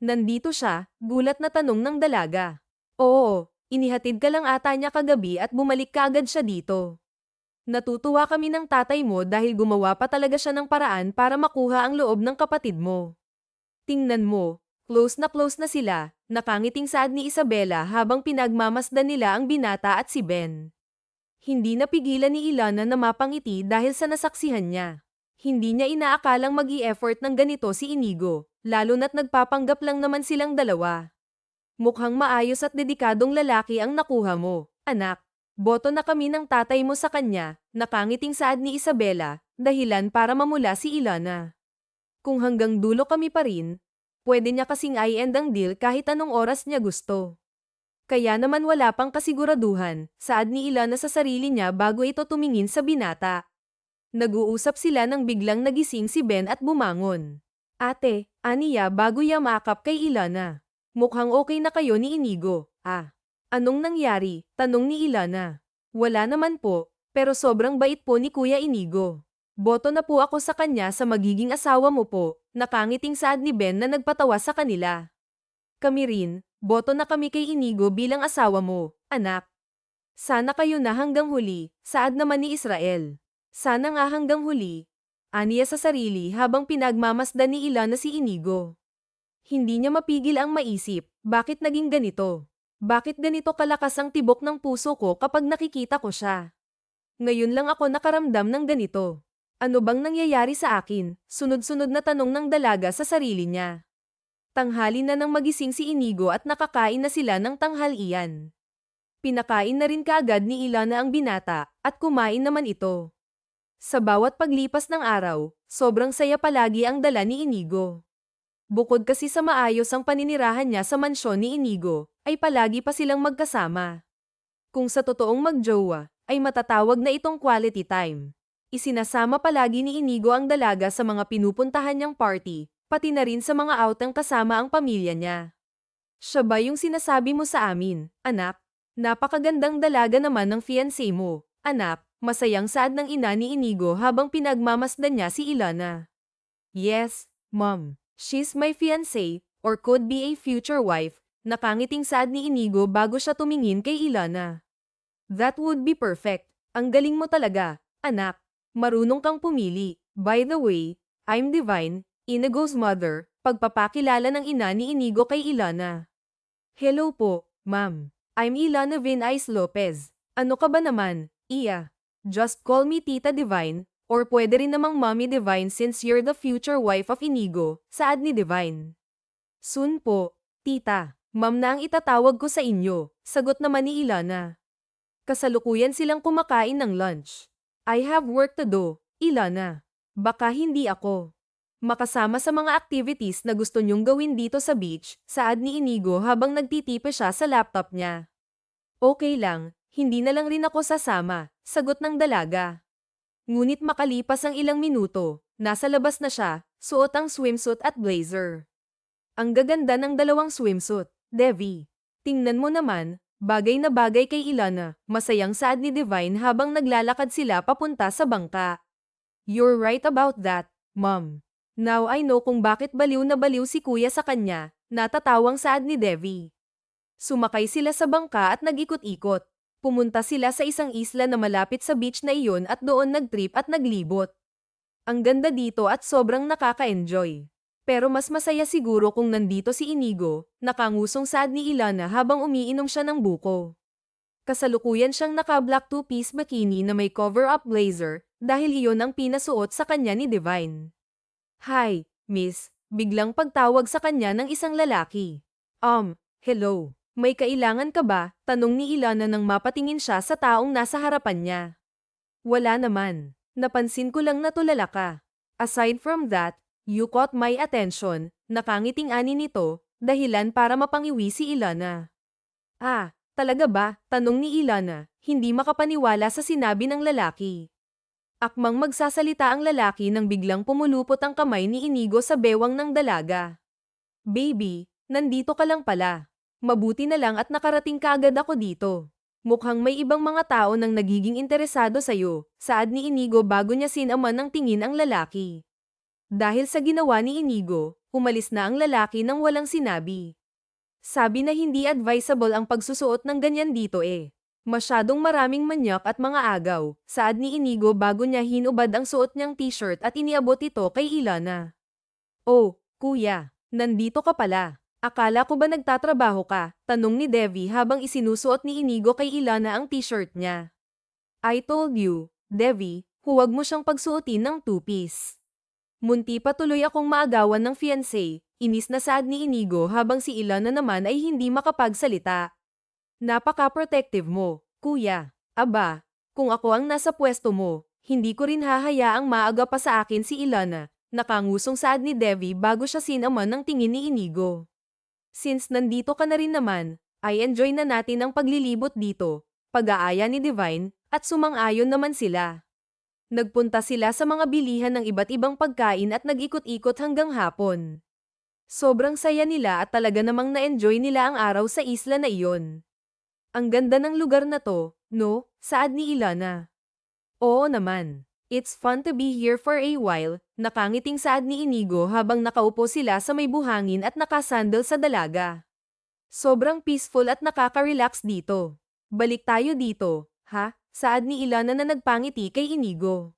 Nandito siya, gulat na tanong ng dalaga. Oo, inihatid ka lang ata niya kagabi at bumalik ka agad siya dito. Natutuwa kami ng tatay mo dahil gumawa pa talaga siya ng paraan para makuha ang loob ng kapatid mo. Tingnan mo, close na sila, nakangiting saad ni Isabela habang pinagmamasdan nila ang binata at si Ben. Hindi napigilan ni Ilana na mapangiti dahil sa nasaksihan niya. Hindi niya inaakalang mag-i-effort ng ganito si Inigo, lalo na't nagpapanggap lang naman silang dalawa. Mukhang maayos at dedikadong lalaki ang nakuha mo, anak. Boto na kami ng tatay mo sa kanya, nakangiting saad ni Isabela, dahilan para mamula si Ilana. Kung hanggang dulo kami pa rin, pwede niya kasing i-end ang deal kahit anong oras niya gusto. Kaya naman wala pang kasiguraduhan, saad ni Ilana sa sarili niya bago ito tumingin sa binata. Nag-uusap sila nang biglang nagising si Ben at bumangon. Ate, aniya bago yamakap kay Ilana. Mukhang okay na kayo ni Inigo. Anong nangyari? Tanong ni Ilana. Wala naman po, pero sobrang bait po ni Kuya Inigo. Boto na po ako sa kanya sa magiging asawa mo po, nakangiting saad ni Ben na nagpatawa sa kanila. Kami rin, boto na kami kay Inigo bilang asawa mo, anak. Sana kayo na hanggang huli, saad naman ni Israel. Sana nga hanggang huli. Aniya sa sarili habang pinagmamasdan ni Ilana si Inigo. Hindi niya mapigil ang maisip, bakit naging ganito? Bakit ganito kalakas ang tibok ng puso ko kapag nakikita ko siya? Ngayon lang ako nakaramdam ng ganito. Ano bang nangyayari sa akin? Sunod-sunod na tanong ng dalaga sa sarili niya. Tanghali na nang magising si Inigo at nakakain na sila ng tanghalian. Pinakain na rin kaagad ni Ilana ang binata, at kumain naman ito. Sa bawat paglipas ng araw, sobrang saya palagi ang dala ni Inigo. Bukod kasi sa maayos ang paninirahan niya sa mansyon ni Inigo, ay palagi pa silang magkasama. Kung sa totoong magjowa, ay matatawag na itong quality time. Isinasama palagi ni Inigo ang dalaga sa mga pinupuntahan niyang party, pati na rin sa mga outang kasama ang pamilya niya. Siya ba yung sinasabi mo sa amin, anak? Napakagandang dalaga naman ng fiancé mo, anak. Masayang saad ng ina ni Inigo habang pinagmamasdan niya si Ilana. Yes, Mom. She's my fiancé, or could be a future wife, nakangiting saad ni Inigo bago siya tumingin kay Ilana. That would be perfect. Ang galing mo talaga, anak. Marunong kang pumili. By the way, I'm Divine, Inigo's mother, pagpapakilala ng ina ni Inigo kay Ilana. Hello po, Ma'am. I'm Ilana Vinais Lopez. Ano ka ba naman, Iya? Just call me Tita Divine, or pwede rin namang Mommy Divine since you're the future wife of Inigo, saad ni Divine. Soon po, Tita. Ma'am na ang itatawag ko sa inyo, sagot naman ni Ilana. Kasalukuyan silang kumakain ng lunch. I have work to do, Ilana. Baka hindi ako makasama sa mga activities na gusto niyong gawin dito sa beach, saad ni Inigo habang nagtitipe siya sa laptop niya. Okay lang. Hindi na lang rin ako sasama, sagot ng dalaga. Ngunit makalipas ang ilang minuto, nasa labas na siya, suot ang swimsuit at blazer. Ang gaganda ng dalawang swimsuit, Devi. Tingnan mo naman, bagay na bagay kay Ilana, masayang saad ni Divine habang naglalakad sila papunta sa bangka. You're right about that, Mom. Now I know kung bakit baliw na baliw si Kuya sa kanya, natatawang saad ni Devi. Sumakay sila sa bangka at nag-ikot-ikot. Pumunta sila sa isang isla na malapit sa beach na iyon at doon nagtrip at naglibot. Ang ganda dito at sobrang nakaka-enjoy. Pero mas masaya siguro kung nandito si Inigo, nakangusong saad ni Ilana habang umiinom siya ng buko. Kasalukuyan siyang naka-black two-piece bikini na may cover-up blazer dahil iyon ang pinasuot sa kanya ni Divine. Hi, Miss, biglang pagtawag sa kanya ng isang lalaki. Hello. May kailangan ka ba? Tanong ni Ilana nang mapatingin siya sa taong nasa harapan niya. Wala naman. Napansin ko lang na tulala ka. Aside from that, you caught my attention, nakangiting ani nito, dahilan para mapangiwi si Ilana. Talaga ba? Tanong ni Ilana, hindi makapaniwala sa sinabi ng lalaki. Akmang magsasalita ang lalaki nang biglang pumulupot ang kamay ni Inigo sa bewang ng dalaga. Baby, nandito ka lang pala. Mabuti na lang at nakarating kaagad ako dito. Mukhang may ibang mga tao nang nagiging interesado sa'yo, saad ni Inigo bago niya sinaman ng tingin ang lalaki. Dahil sa ginawa ni Inigo, umalis na ang lalaki nang walang sinabi. Sabi na hindi advisable ang pagsusuot ng ganyan dito Masyadong maraming manyak at mga agaw, saad ni Inigo bago niya hinubad ang suot niyang t-shirt at iniabot ito kay Ilana. Oh, kuya, nandito ka pala. Akala ko ba nagtatrabaho ka? Tanong ni Devi habang isinusuot ni Inigo kay Ilana ang t-shirt niya. I told you, Devi, huwag mo siyang pagsuotin ng two-piece. Munti pa tuloy akong maagawan ng fiancé, Inis na saad ni Inigo habang si Ilana naman ay hindi makapagsalita. Napaka-protective mo, kuya. Aba, kung ako ang nasa pwesto mo, hindi ko rin hahayaang maaga pa sa akin si Ilana. Nakangusong saad ni Devi bago siya sinaman ng tingin ni Inigo. Since nandito ka na rin naman, ay enjoy na natin ang paglilibot dito. Pag-aaya ni Divine, at sumang-ayon naman sila. Nagpunta sila sa mga bilihan ng iba't ibang pagkain at nag-ikot-ikot hanggang hapon. Sobrang saya nila at talaga namang na-enjoy nila ang araw sa isla na iyon. Ang ganda ng lugar na to, no? Saad ni Ilana. Oo naman. It's fun to be here for a while, nakangiting saad ni Inigo habang nakaupo sila sa may buhangin at nakasandal sa dalaga. Sobrang peaceful at nakaka-relax dito. Balik tayo dito, ha? Saad ni Ilana na nagpangiti kay Inigo.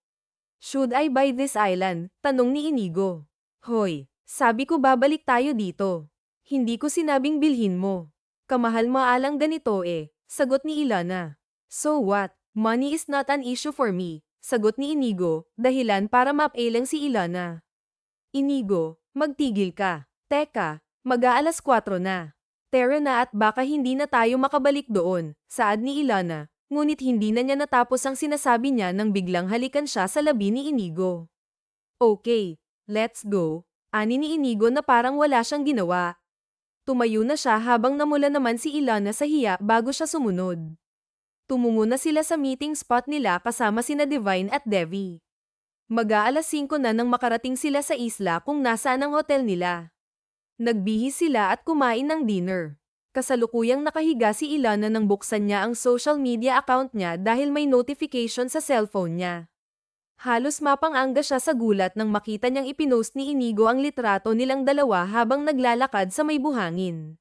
Should I buy this island? Tanong ni Inigo. Hoy, sabi ko babalik tayo dito. Hindi ko sinabing bilhin mo. Kamahal-maalang ganito eh, sagot ni Ilana. So what? Money is not an issue for me, sagot ni Inigo, dahilan para mapailang si Ilana. Inigo, magtigil ka. Teka, mag-aalas 4 na. Tara na at baka hindi na tayo makabalik doon, saad ni Ilana, ngunit hindi na niya natapos ang sinasabi niya nang biglang halikan siya sa labi ni Inigo. Okay, let's go. Ani ni Inigo na parang wala siyang ginawa. Tumayo na siya habang namula naman si Ilana sa hiya bago siya sumunod. Tumungo na sila sa meeting spot nila kasama sina Divine at Devi. Mag-aalas 5 na nang makarating sila sa isla kung nasaan ang hotel nila. Nagbihis sila at kumain ng dinner. Kasalukuyang nakahiga si Ilana nang buksan niya ang social media account niya dahil may notification sa cellphone niya. Halos mapang-angga siya sa gulat nang makita niyang ipinost ni Inigo ang litrato nilang dalawa habang naglalakad sa may buhangin.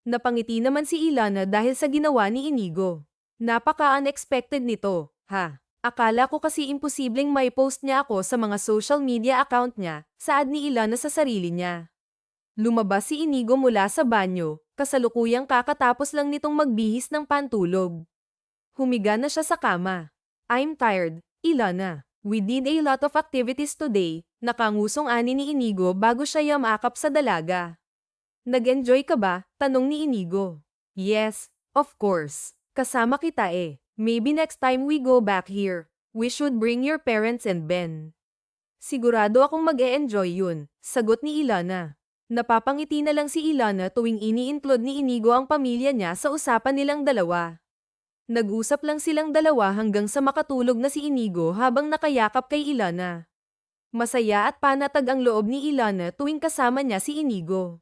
Napangiti naman si Ilana dahil sa ginawa ni Inigo. Napaka-unexpected nito, ha? Akala ko kasi imposibleng may post niya ako sa mga social media account niya, saad ni Ilana sa sarili niya. Lumabas si Inigo mula sa banyo, kasalukuyang kakatapos lang nitong magbihis ng pantulog. Humiga na siya sa kama. I'm tired, Ilana. We did a lot of activities today, nakangusong ani ni Inigo bago siya yamakap sa dalaga. Nag-enjoy ka ba? Tanong ni Inigo. Yes, of course. Kasama kita eh. Maybe next time we go back here, we should bring your parents and Ben. Sigurado akong mag-e-enjoy yun, sagot ni Ilana. Napapangiti na lang si Ilana tuwing ini-include ni Inigo ang pamilya niya sa usapan nilang dalawa. Nag-usap lang silang dalawa hanggang sa makatulog na si Inigo habang nakayakap kay Ilana. Masaya at panatag ang loob ni Ilana tuwing kasama niya si Inigo.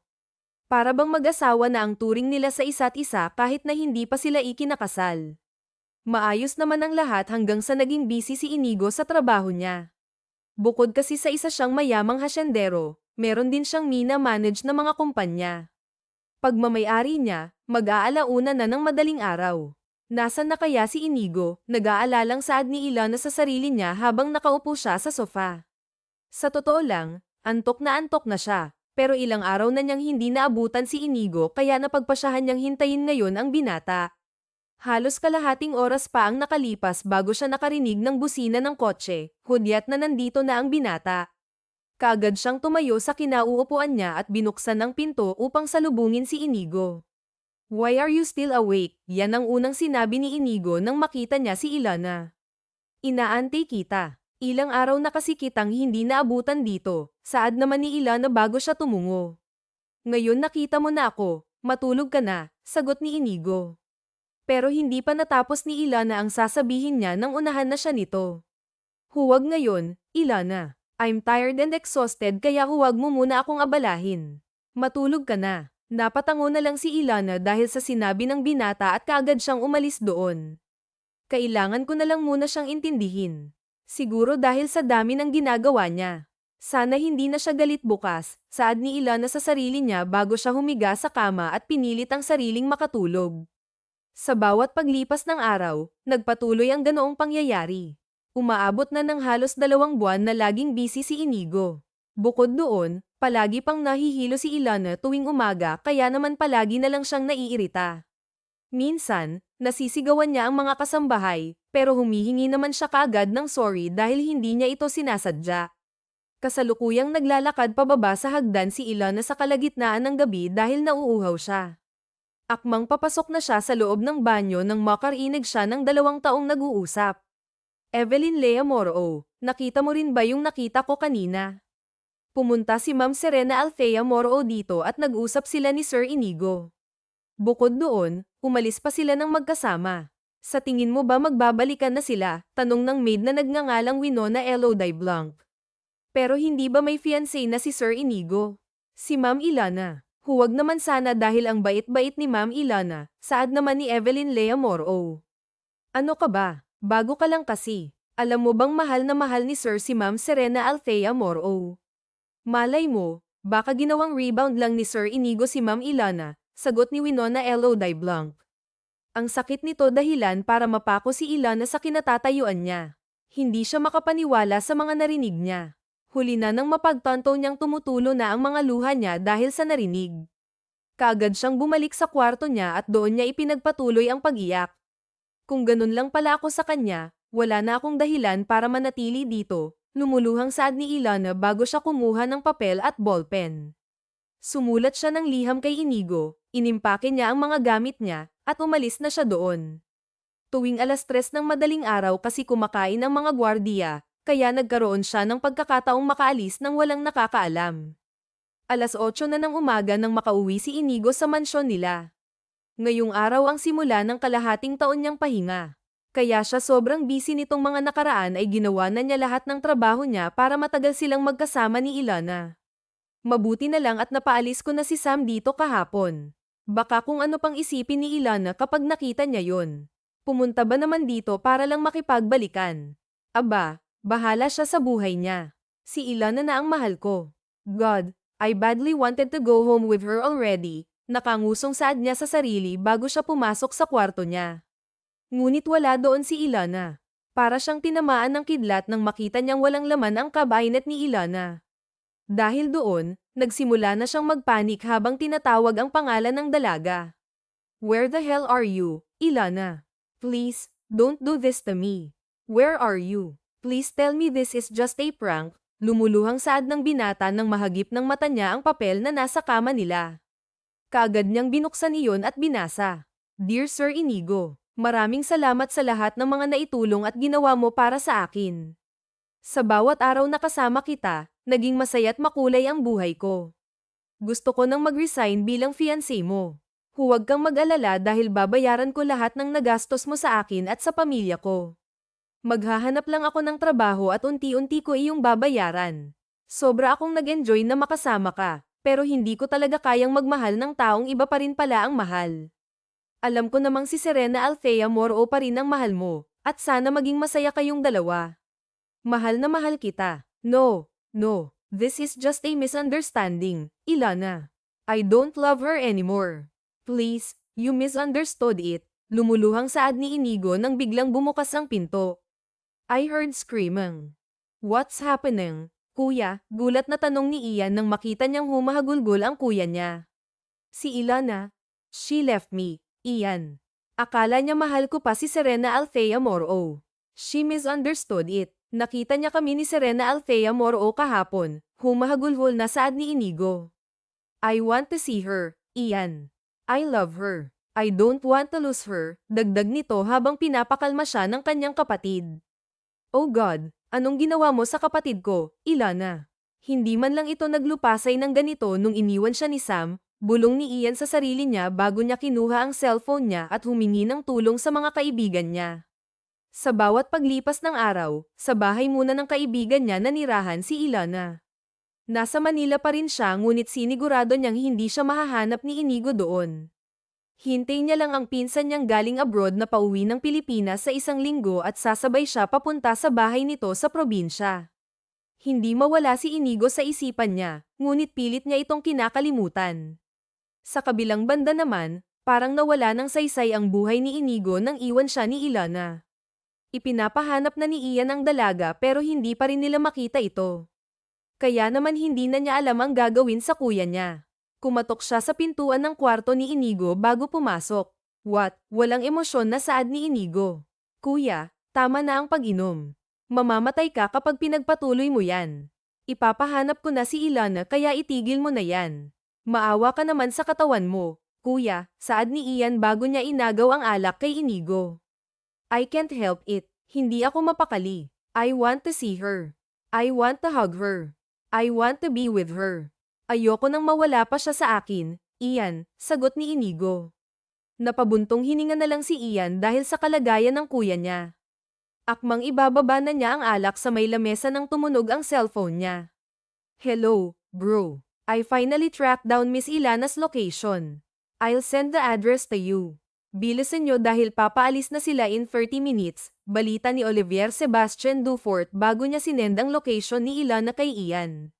Para bang mag-asawa na ang turing nila sa isa't isa kahit na hindi pa sila ikinakasal. Maayos naman ang lahat hanggang sa naging busy si Inigo sa trabaho niya. Bukod kasi sa isa siyang mayamang hasyendero, meron din siyang mina-manage na mga kumpanya. Pagmamayari niya, mag-aalauna na ng madaling araw. Nasaan na kaya si Inigo? Nag-aalalang saad ni Ilana sa sarili niya habang nakaupo siya sa sofa. Sa totoo lang, antok na siya, pero ilang araw na niyang hindi naabutan si Inigo kaya napagpasyahan niyang hintayin ngayon ang binata. Halos kalahating oras pa ang nakalipas bago siya nakarinig ng busina ng kotse, hudyat na nandito na ang binata. Kaagad siyang tumayo sa kinauupuan niya at binuksan ang pinto upang salubungin si Inigo. Why are you still awake? Yan ang unang sinabi ni Inigo nang makita niya si Ilana. Inaantay kita. Ilang araw na kasi kitang hindi naabutan dito, saad naman ni Ilana bago siya tumungo. Ngayon nakita mo na ako, matulog ka na, sagot ni Inigo. Pero hindi pa natapos ni Ilana ang sasabihin niya nang unahan na siya nito. Huwag ngayon, Ilana. I'm tired and exhausted kaya huwag mo muna akong abalahin. Matulog ka na. Napatango na lang si Ilana dahil sa sinabi ng binata at kaagad siyang umalis doon. Kailangan ko na lang muna siyang intindihin. Siguro dahil sa dami ng ginagawa niya. Sana hindi na siya galit bukas, saad ni Ilana sa sarili niya bago siya humiga sa kama at pinilit ang sariling makatulog. Sa bawat paglipas ng araw, nagpatuloy ang ganoong pangyayari. Umaabot na ng halos 2 buwan na laging busy si Inigo. Bukod doon, palagi pang nahihilo si Ilana tuwing umaga kaya naman palagi na lang siyang naiirita. Minsan, nasisigawan niya ang mga kasambahay, pero humihingi naman siya kaagad ng sorry dahil hindi niya ito sinasadya. Kasalukuyang naglalakad pababa sa hagdan si Ilana sa kalagitnaan ng gabi dahil nauuhaw siya. Akmang papasok na siya sa loob ng banyo nang makarinig siya ng 2 taong nag-uusap. Evelyn Lea Moro, nakita mo rin ba yung nakita ko kanina? Pumunta si Ma'am Serena Althea Moro dito at nag-usap sila ni Sir Inigo. Bukod doon, umalis pa sila ng magkasama. Sa tingin mo ba magbabalikan na sila? Tanong ng maid na nagngangalang Winona Elodie Blanc. Pero hindi ba may fiancé na si Sir Inigo? Si Ma'am Ilana. Huwag naman sana dahil ang bait-bait ni Ma'am Ilana, saad naman ni Evelyn Lea Moro. Ano ka ba? Bago ka lang kasi. Alam mo bang mahal na mahal ni Sir si Ma'am Serena Althea Moro? Malay mo, baka ginawang rebound lang ni Sir Inigo si Ma'am Ilana, sagot ni Winona Elodie Blanc. Ang sakit nito dahilan para mapako si Ilana sa kinatatayuan niya. Hindi siya makapaniwala sa mga narinig niya. Huli na nang mapagtanto niyang tumutulo na ang mga luha niya dahil sa narinig. Kaagad siyang bumalik sa kwarto niya at doon niya ipinagpatuloy ang pag-iyak. Kung ganun lang pala ako sa kanya, wala na akong dahilan para manatili dito, lumuluhang saad ni Ilana bago siya kumuha ng papel at ballpen. Sumulat siya ng liham kay Inigo, inimpake niya ang mga gamit niya, at umalis na siya doon. Tuwing 3:00 ng madaling araw kasi kumakain ang mga gwardiya, kaya nagkaroon siya ng pagkakataong makaalis nang walang nakakaalam. 8:00 na ng umaga nang makauwi si Inigo sa mansyon nila. Ngayong araw ang simula ng kalahating taon niyang pahinga. Kaya siya sobrang busy nitong mga nakaraan ay ginawa na niya lahat ng trabaho niya para matagal silang magkasama ni Ilana. Mabuti na lang at napaalis ko na si Sam dito kahapon. Baka kung ano pang isipin ni Ilana kapag nakita niya yon. Pumunta ba naman dito para lang makipagbalikan? Aba, bahala siya sa buhay niya. Si Ilana na ang mahal ko. God, I badly wanted to go home with her already. Nakangusong saad niya sa sarili bago siya pumasok sa kwarto niya. Ngunit wala doon si Ilana. Para siyang tinamaan ng kidlat nang makita niyang walang laman ang cabinet ni Ilana. Dahil doon, nagsimula na siyang magpanik habang tinatawag ang pangalan ng dalaga. Where the hell are you, Ilana? Please, don't do this to me. Where are you? Please tell me this is just a prank. Lumuluhang saad ng binata nang mahagip ng mata niya ang papel na nasa kama nila. Kaagad niyang binuksan iyon at binasa. Dear Sir Inigo, maraming salamat sa lahat ng mga naitulong at ginawa mo para sa akin. Sa bawat araw na kasama kita, naging masaya at makulay ang buhay ko. Gusto ko nang mag-resign bilang fiancé mo. Huwag kang mag-alala dahil babayaran ko lahat ng nagastos mo sa akin at sa pamilya ko. Maghahanap lang ako ng trabaho at unti-unti ko iyong babayaran. Sobra akong nag-enjoy na makasama ka, pero hindi ko talaga kayang magmahal ng taong iba pa rin pala ang mahal. Alam ko namang si Serena Althea Moro pa rin ang mahal mo, at sana maging masaya kayong dalawa. Mahal na mahal kita. No, this is just a misunderstanding, Ilana. I don't love her anymore. Please, you misunderstood it. Lumuluhang saad ni Inigo nang biglang bumukas ang pinto. I heard screaming. What's happening? Kuya, gulat na tanong ni Ian nang makita niyang humahagulgol ang kuya niya. Si Ilana. She left me, Ian. Akala niya mahal ko pa si Serena Althea Moro. She misunderstood it. Nakita niya kami ni Serena Althea Moro kahapon. Humahagulgol na saad ni Inigo. I want to see her, Ian. I love her. I don't want to lose her, dagdag nito habang pinapakalma siya ng kanyang kapatid. Oh God, anong ginawa mo sa kapatid ko, Ilana? Hindi man lang ito naglupasay ng ganito nung iniwan siya ni Sam, bulong ni Ian sa sarili niya bago niya kinuha ang cellphone niya at humingi ng tulong sa mga kaibigan niya. Sa bawat paglipas ng araw, sa bahay muna ng kaibigan niya nanirahan si Ilana. Nasa Manila pa rin siya ngunit sinigurado niyang hindi siya mahahanap ni Inigo doon. Hintay niya lang ang pinsan niyang galing abroad na pauwi ng Pilipinas sa 1 linggo at sasabay siya papunta sa bahay nito sa probinsya. Hindi mawala si Inigo sa isipan niya, ngunit pilit niya itong kinakalimutan. Sa kabilang banda naman, parang nawala ng saysay ang buhay ni Inigo nang iwan siya ni Ilana. Ipinapahanap na ni Ian ang dalaga pero hindi pa rin nila makita ito. Kaya naman hindi na niya alam ang gagawin sa kuya niya. Kumatok siya sa pintuan ng kwarto ni Inigo bago pumasok. What? Walang emosyon na saad ni Inigo. Kuya, tama na ang pag-inom. Mamamatay ka kapag pinagpatuloy mo yan. Ipapahanap ko na si Ilana kaya itigil mo na yan. Maawa ka naman sa katawan mo, kuya, saad ni Ian bago niya inagaw ang alak kay Inigo. I can't help it. Hindi ako mapakali. I want to see her. I want to hug her. I want to be with her. Ayoko nang mawala pa siya sa akin, Ian, sagot ni Inigo. Napabuntong hininga na lang si Ian dahil sa kalagayan ng kuya niya. Akmang ibababa na niya ang alak sa may lamesa nang tumunog ang cellphone niya. Hello, bro. I finally tracked down Miss Ilana's location. I'll send the address to you. Bilisan nyo dahil papaalis na sila in 30 minutes, balita ni Olivier Sebastian Dufort bago niya sinend ang location ni Ilana kay Ian.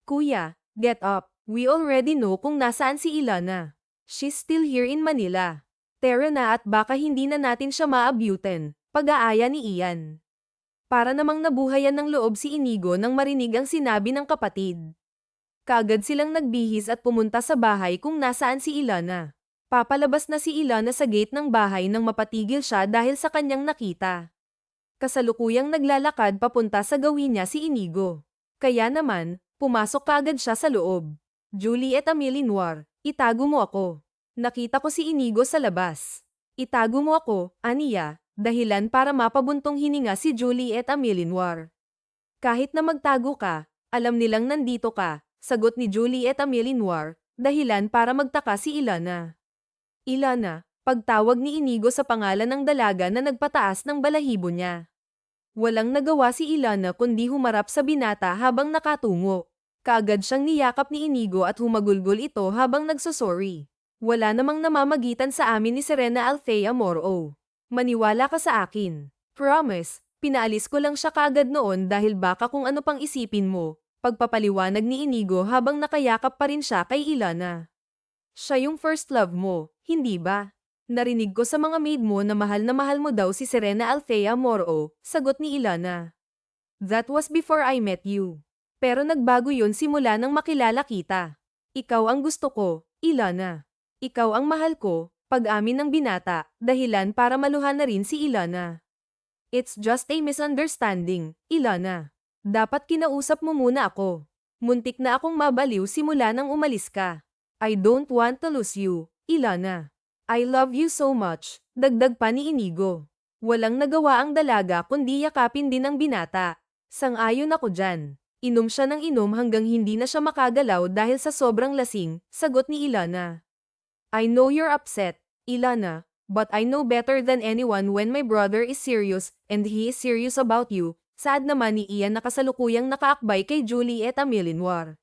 Kuya, get up. We already know kung nasaan si Ilana. She's still here in Manila. Tara na at baka hindi na natin siya maabutin, pag-aaya ni Ian. Para namang nabuhayan ng loob si Inigo nang marinig ang sinabi ng kapatid. Kaagad silang nagbihis at pumunta sa bahay kung nasaan si Ilana. Papalabas na si Ilana sa gate ng bahay nang mapatigil siya dahil sa kanyang nakita. Kasalukuyang naglalakad papunta sa gawin niya si Inigo. Kaya naman, pumasok kaagad siya sa loob. Juliet Amilinoir, itago mo ako. Nakita ko si Inigo sa labas. Itago mo ako, aniya, dahilan para mapabuntong hininga si Juliet Amilinoir. Kahit na magtago ka, alam nilang nandito ka, sagot ni Juliet Amilinoir, dahilan para magtaka si Ilana. Ilana, pagtawag ni Inigo sa pangalan ng dalaga na nagpataas ng balahibo niya. Walang nagawa si Ilana kundi humarap sa binata habang nakatungo. Kaagad siyang niyakap ni Inigo at humagulgol ito habang nagsosorry. Wala namang namamagitan sa amin ni Serena Althea Moro. Maniwala ka sa akin. Promise, pinaalis ko lang siya kaagad noon dahil baka kung ano pang isipin mo, pagpapaliwanag ni Inigo habang nakayakap pa rin siya kay Ilana. Siya yung first love mo, hindi ba? Narinig ko sa mga maid mo na mahal mo daw si Serena Althea Moro, sagot ni Ilana. That was before I met you. Pero nagbago yun simula nang makilala kita. Ikaw ang gusto ko, Ilana. Ikaw ang mahal ko, pag-amin ng binata, dahilan para maluhan na rin si Ilana. It's just a misunderstanding, Ilana. Dapat kinausap mo muna ako. Muntik na akong mabaliw simula nang umalis ka. I don't want to lose you, Ilana. I love you so much, dagdag pa ni Inigo. Walang nagawa ang dalaga kundi yakapin din ang binata. Sang-ayon ako dyan. Inom siya ng inom hanggang hindi na siya makagalaw dahil sa sobrang lasing, sagot ni Ilana. I know you're upset, Ilana, but I know better than anyone when my brother is serious and he is serious about you, saad naman ni Ian na kasalukuyang nakaakbay kay Juliet Amilinoir.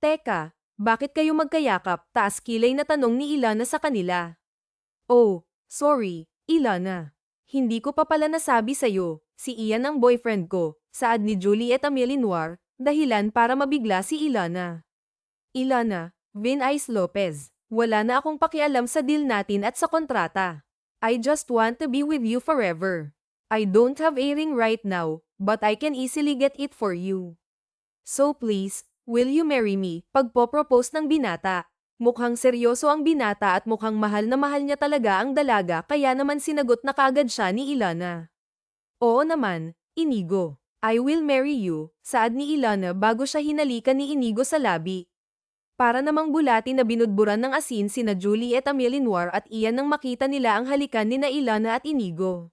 Teka, bakit kayo magkayakap? Taas kilay na tanong ni Ilana sa kanila. Oh, sorry, Ilana. Hindi ko pa pala nasabi sa'yo, si Ian ang boyfriend ko, saad ni Juliet Amilinoir, dahilan para mabigla si Ilana. Ilana, Vin Ice Lopez, wala na akong pakialam sa deal natin at sa kontrata. I just want to be with you forever. I don't have a ring right now, but I can easily get it for you. So please, will you marry me? Pagpopropose ng binata. Mukhang seryoso ang binata at mukhang mahal na mahal niya talaga ang dalaga kaya naman sinagot na kagad siya ni Ilana. Oo naman, Inigo. I will marry you, saad ni Ilana bago siya hinalikan ni Inigo sa labi. Para namang bulati na binudburan ng asin sina Juliet Amilinoir at Ian nang makita nila ang halikan ni na Ilana at Inigo.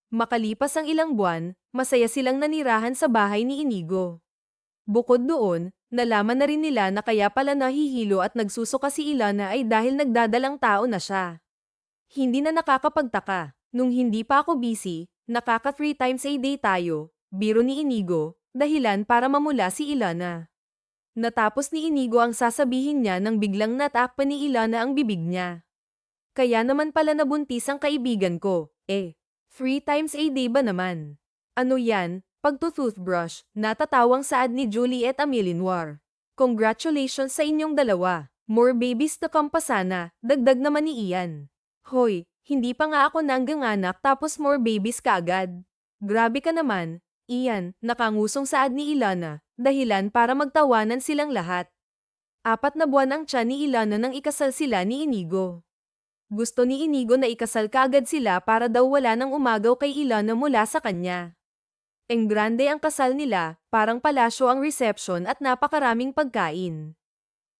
Makalipas ang ilang buwan, masaya silang nanirahan sa bahay ni Inigo. Bukod doon, nalaman na rin nila na kaya pala nahihilo at nagsusuka si Ilana ay dahil nagdadalang tao na siya. Hindi na nakakapagtaka, nung hindi pa ako busy, nakaka 3 times a day tayo, biro ni Inigo, dahilan para mamula si Ilana. Natapos ni Inigo ang sasabihin niya nang biglang natakpan ni Ilana ang bibig niya. Kaya naman pala nabuntis ang kaibigan ko, 3 times a day ba naman? Ano yan? Pagto-toothbrush, natatawang saad ni Juliet Amilinoir. Congratulations sa inyong dalawa. More babies to come pa sana, dagdag naman ni Ian. Hoy, hindi pa nga ako nangganganak tapos more babies ka agad. Grabe ka naman, Ian, nakangusong saad ni Ilana, dahilan para magtawanan silang lahat. 4 na buwan ang tiyan ni Ilana nang ikasal sila ni Inigo. Gusto ni Inigo na ikasal kaagad sila para daw wala nang umagaw kay Ilana mula sa kanya. Grande ang kasal nila, parang palasyo ang reception at napakaraming pagkain.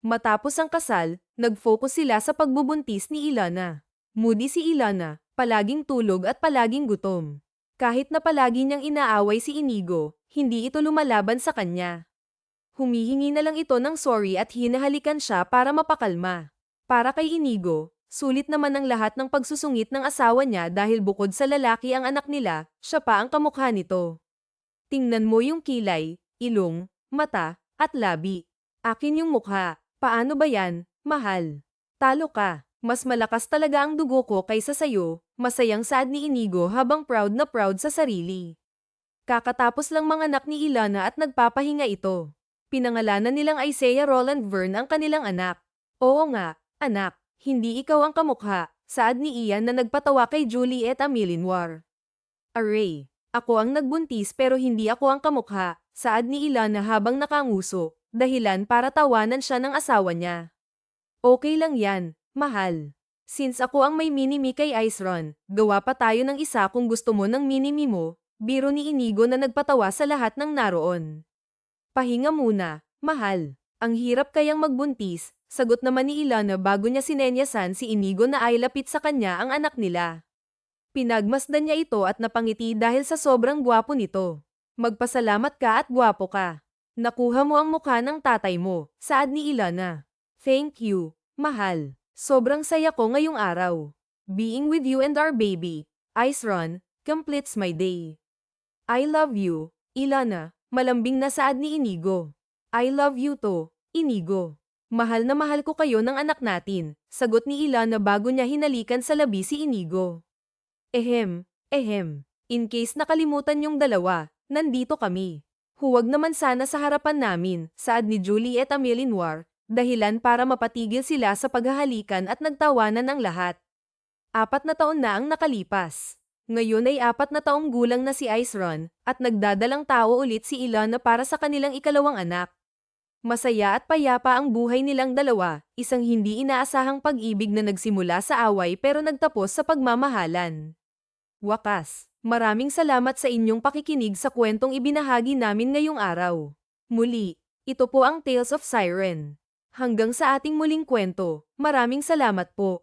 Matapos ang kasal, nag-focus sila sa pagbubuntis ni Ilana. Moody si Ilana, palaging tulog at palaging gutom. Kahit na palagi niyang inaaway si Inigo, hindi ito lumalaban sa kanya. Humihingi na lang ito ng sorry at hinahalikan siya para mapakalma. Para kay Inigo, sulit naman ang lahat ng pagsusungit ng asawa niya dahil bukod sa lalaki ang anak nila, siya pa ang kamukha nito. Tingnan mo yung kilay, ilong, mata, at labi. Akin yung mukha. Paano ba yan, mahal? Talo ka. Mas malakas talaga ang dugo ko kaysa sayo, masayang saad ni Inigo habang proud na proud sa sarili. Kakatapos lang manganak ni Ilana at nagpapahinga ito. Pinangalanan nilang Isaiah Roland Verne ang kanilang anak. Oo nga, anak, hindi ikaw ang kamukha, saad ni Ian na nagpatawa kay Juliet Amillenwar. Array. Ako ang nagbuntis pero hindi ako ang kamukha, saad ni Ilana habang nakanguso, dahilan para tawanan siya ng asawa niya. Okay lang yan, mahal. Since ako ang may mini-me kay Iceron, gawa pa tayo ng isa kung gusto mo ng mini-me mo, biro ni Inigo na nagpatawa sa lahat ng naroon. Pahinga muna, mahal. Ang hirap kayang magbuntis, sagot naman ni Ilana bago niya sinenyasan si Inigo na ay lapit sa kanya ang anak nila. Pinagmasdan niya ito at napangiti dahil sa sobrang gwapo nito. Magpasalamat ka at gwapo ka. Nakuha mo ang mukha ng tatay mo, saad ni Ilana. Thank you, mahal. Sobrang saya ko ngayong araw. Being with you and our baby, Iceron, completes my day. I love you, Ilana, malambing na saad ni Inigo. I love you too, Inigo. Mahal na mahal ko kayo ng anak natin, sagot ni Ilana bago niya hinalikan sa labi si Inigo. Ehem. In case nakalimutan yung dalawa, nandito kami. Huwag naman sana sa harapan namin, saad ni Juliet Amillenwar, dahilan para mapatigil sila sa paghahalikan at nagtawanan ng lahat. 4 na taon na ang nakalipas. Ngayon ay 4 na taong gulang na si Iceron, at nagdadalang tao ulit si Ilana para sa kanilang ikalawang anak. Masaya at payapa ang buhay nilang dalawa, isang hindi inaasahang pag-ibig na nagsimula sa away pero nagtapos sa pagmamahalan. Wakas, maraming salamat sa inyong pakikinig sa kwentong ibinahagi namin ngayong araw. Muli, ito po ang Tales of Siren. Hanggang sa ating muling kwento, maraming salamat po.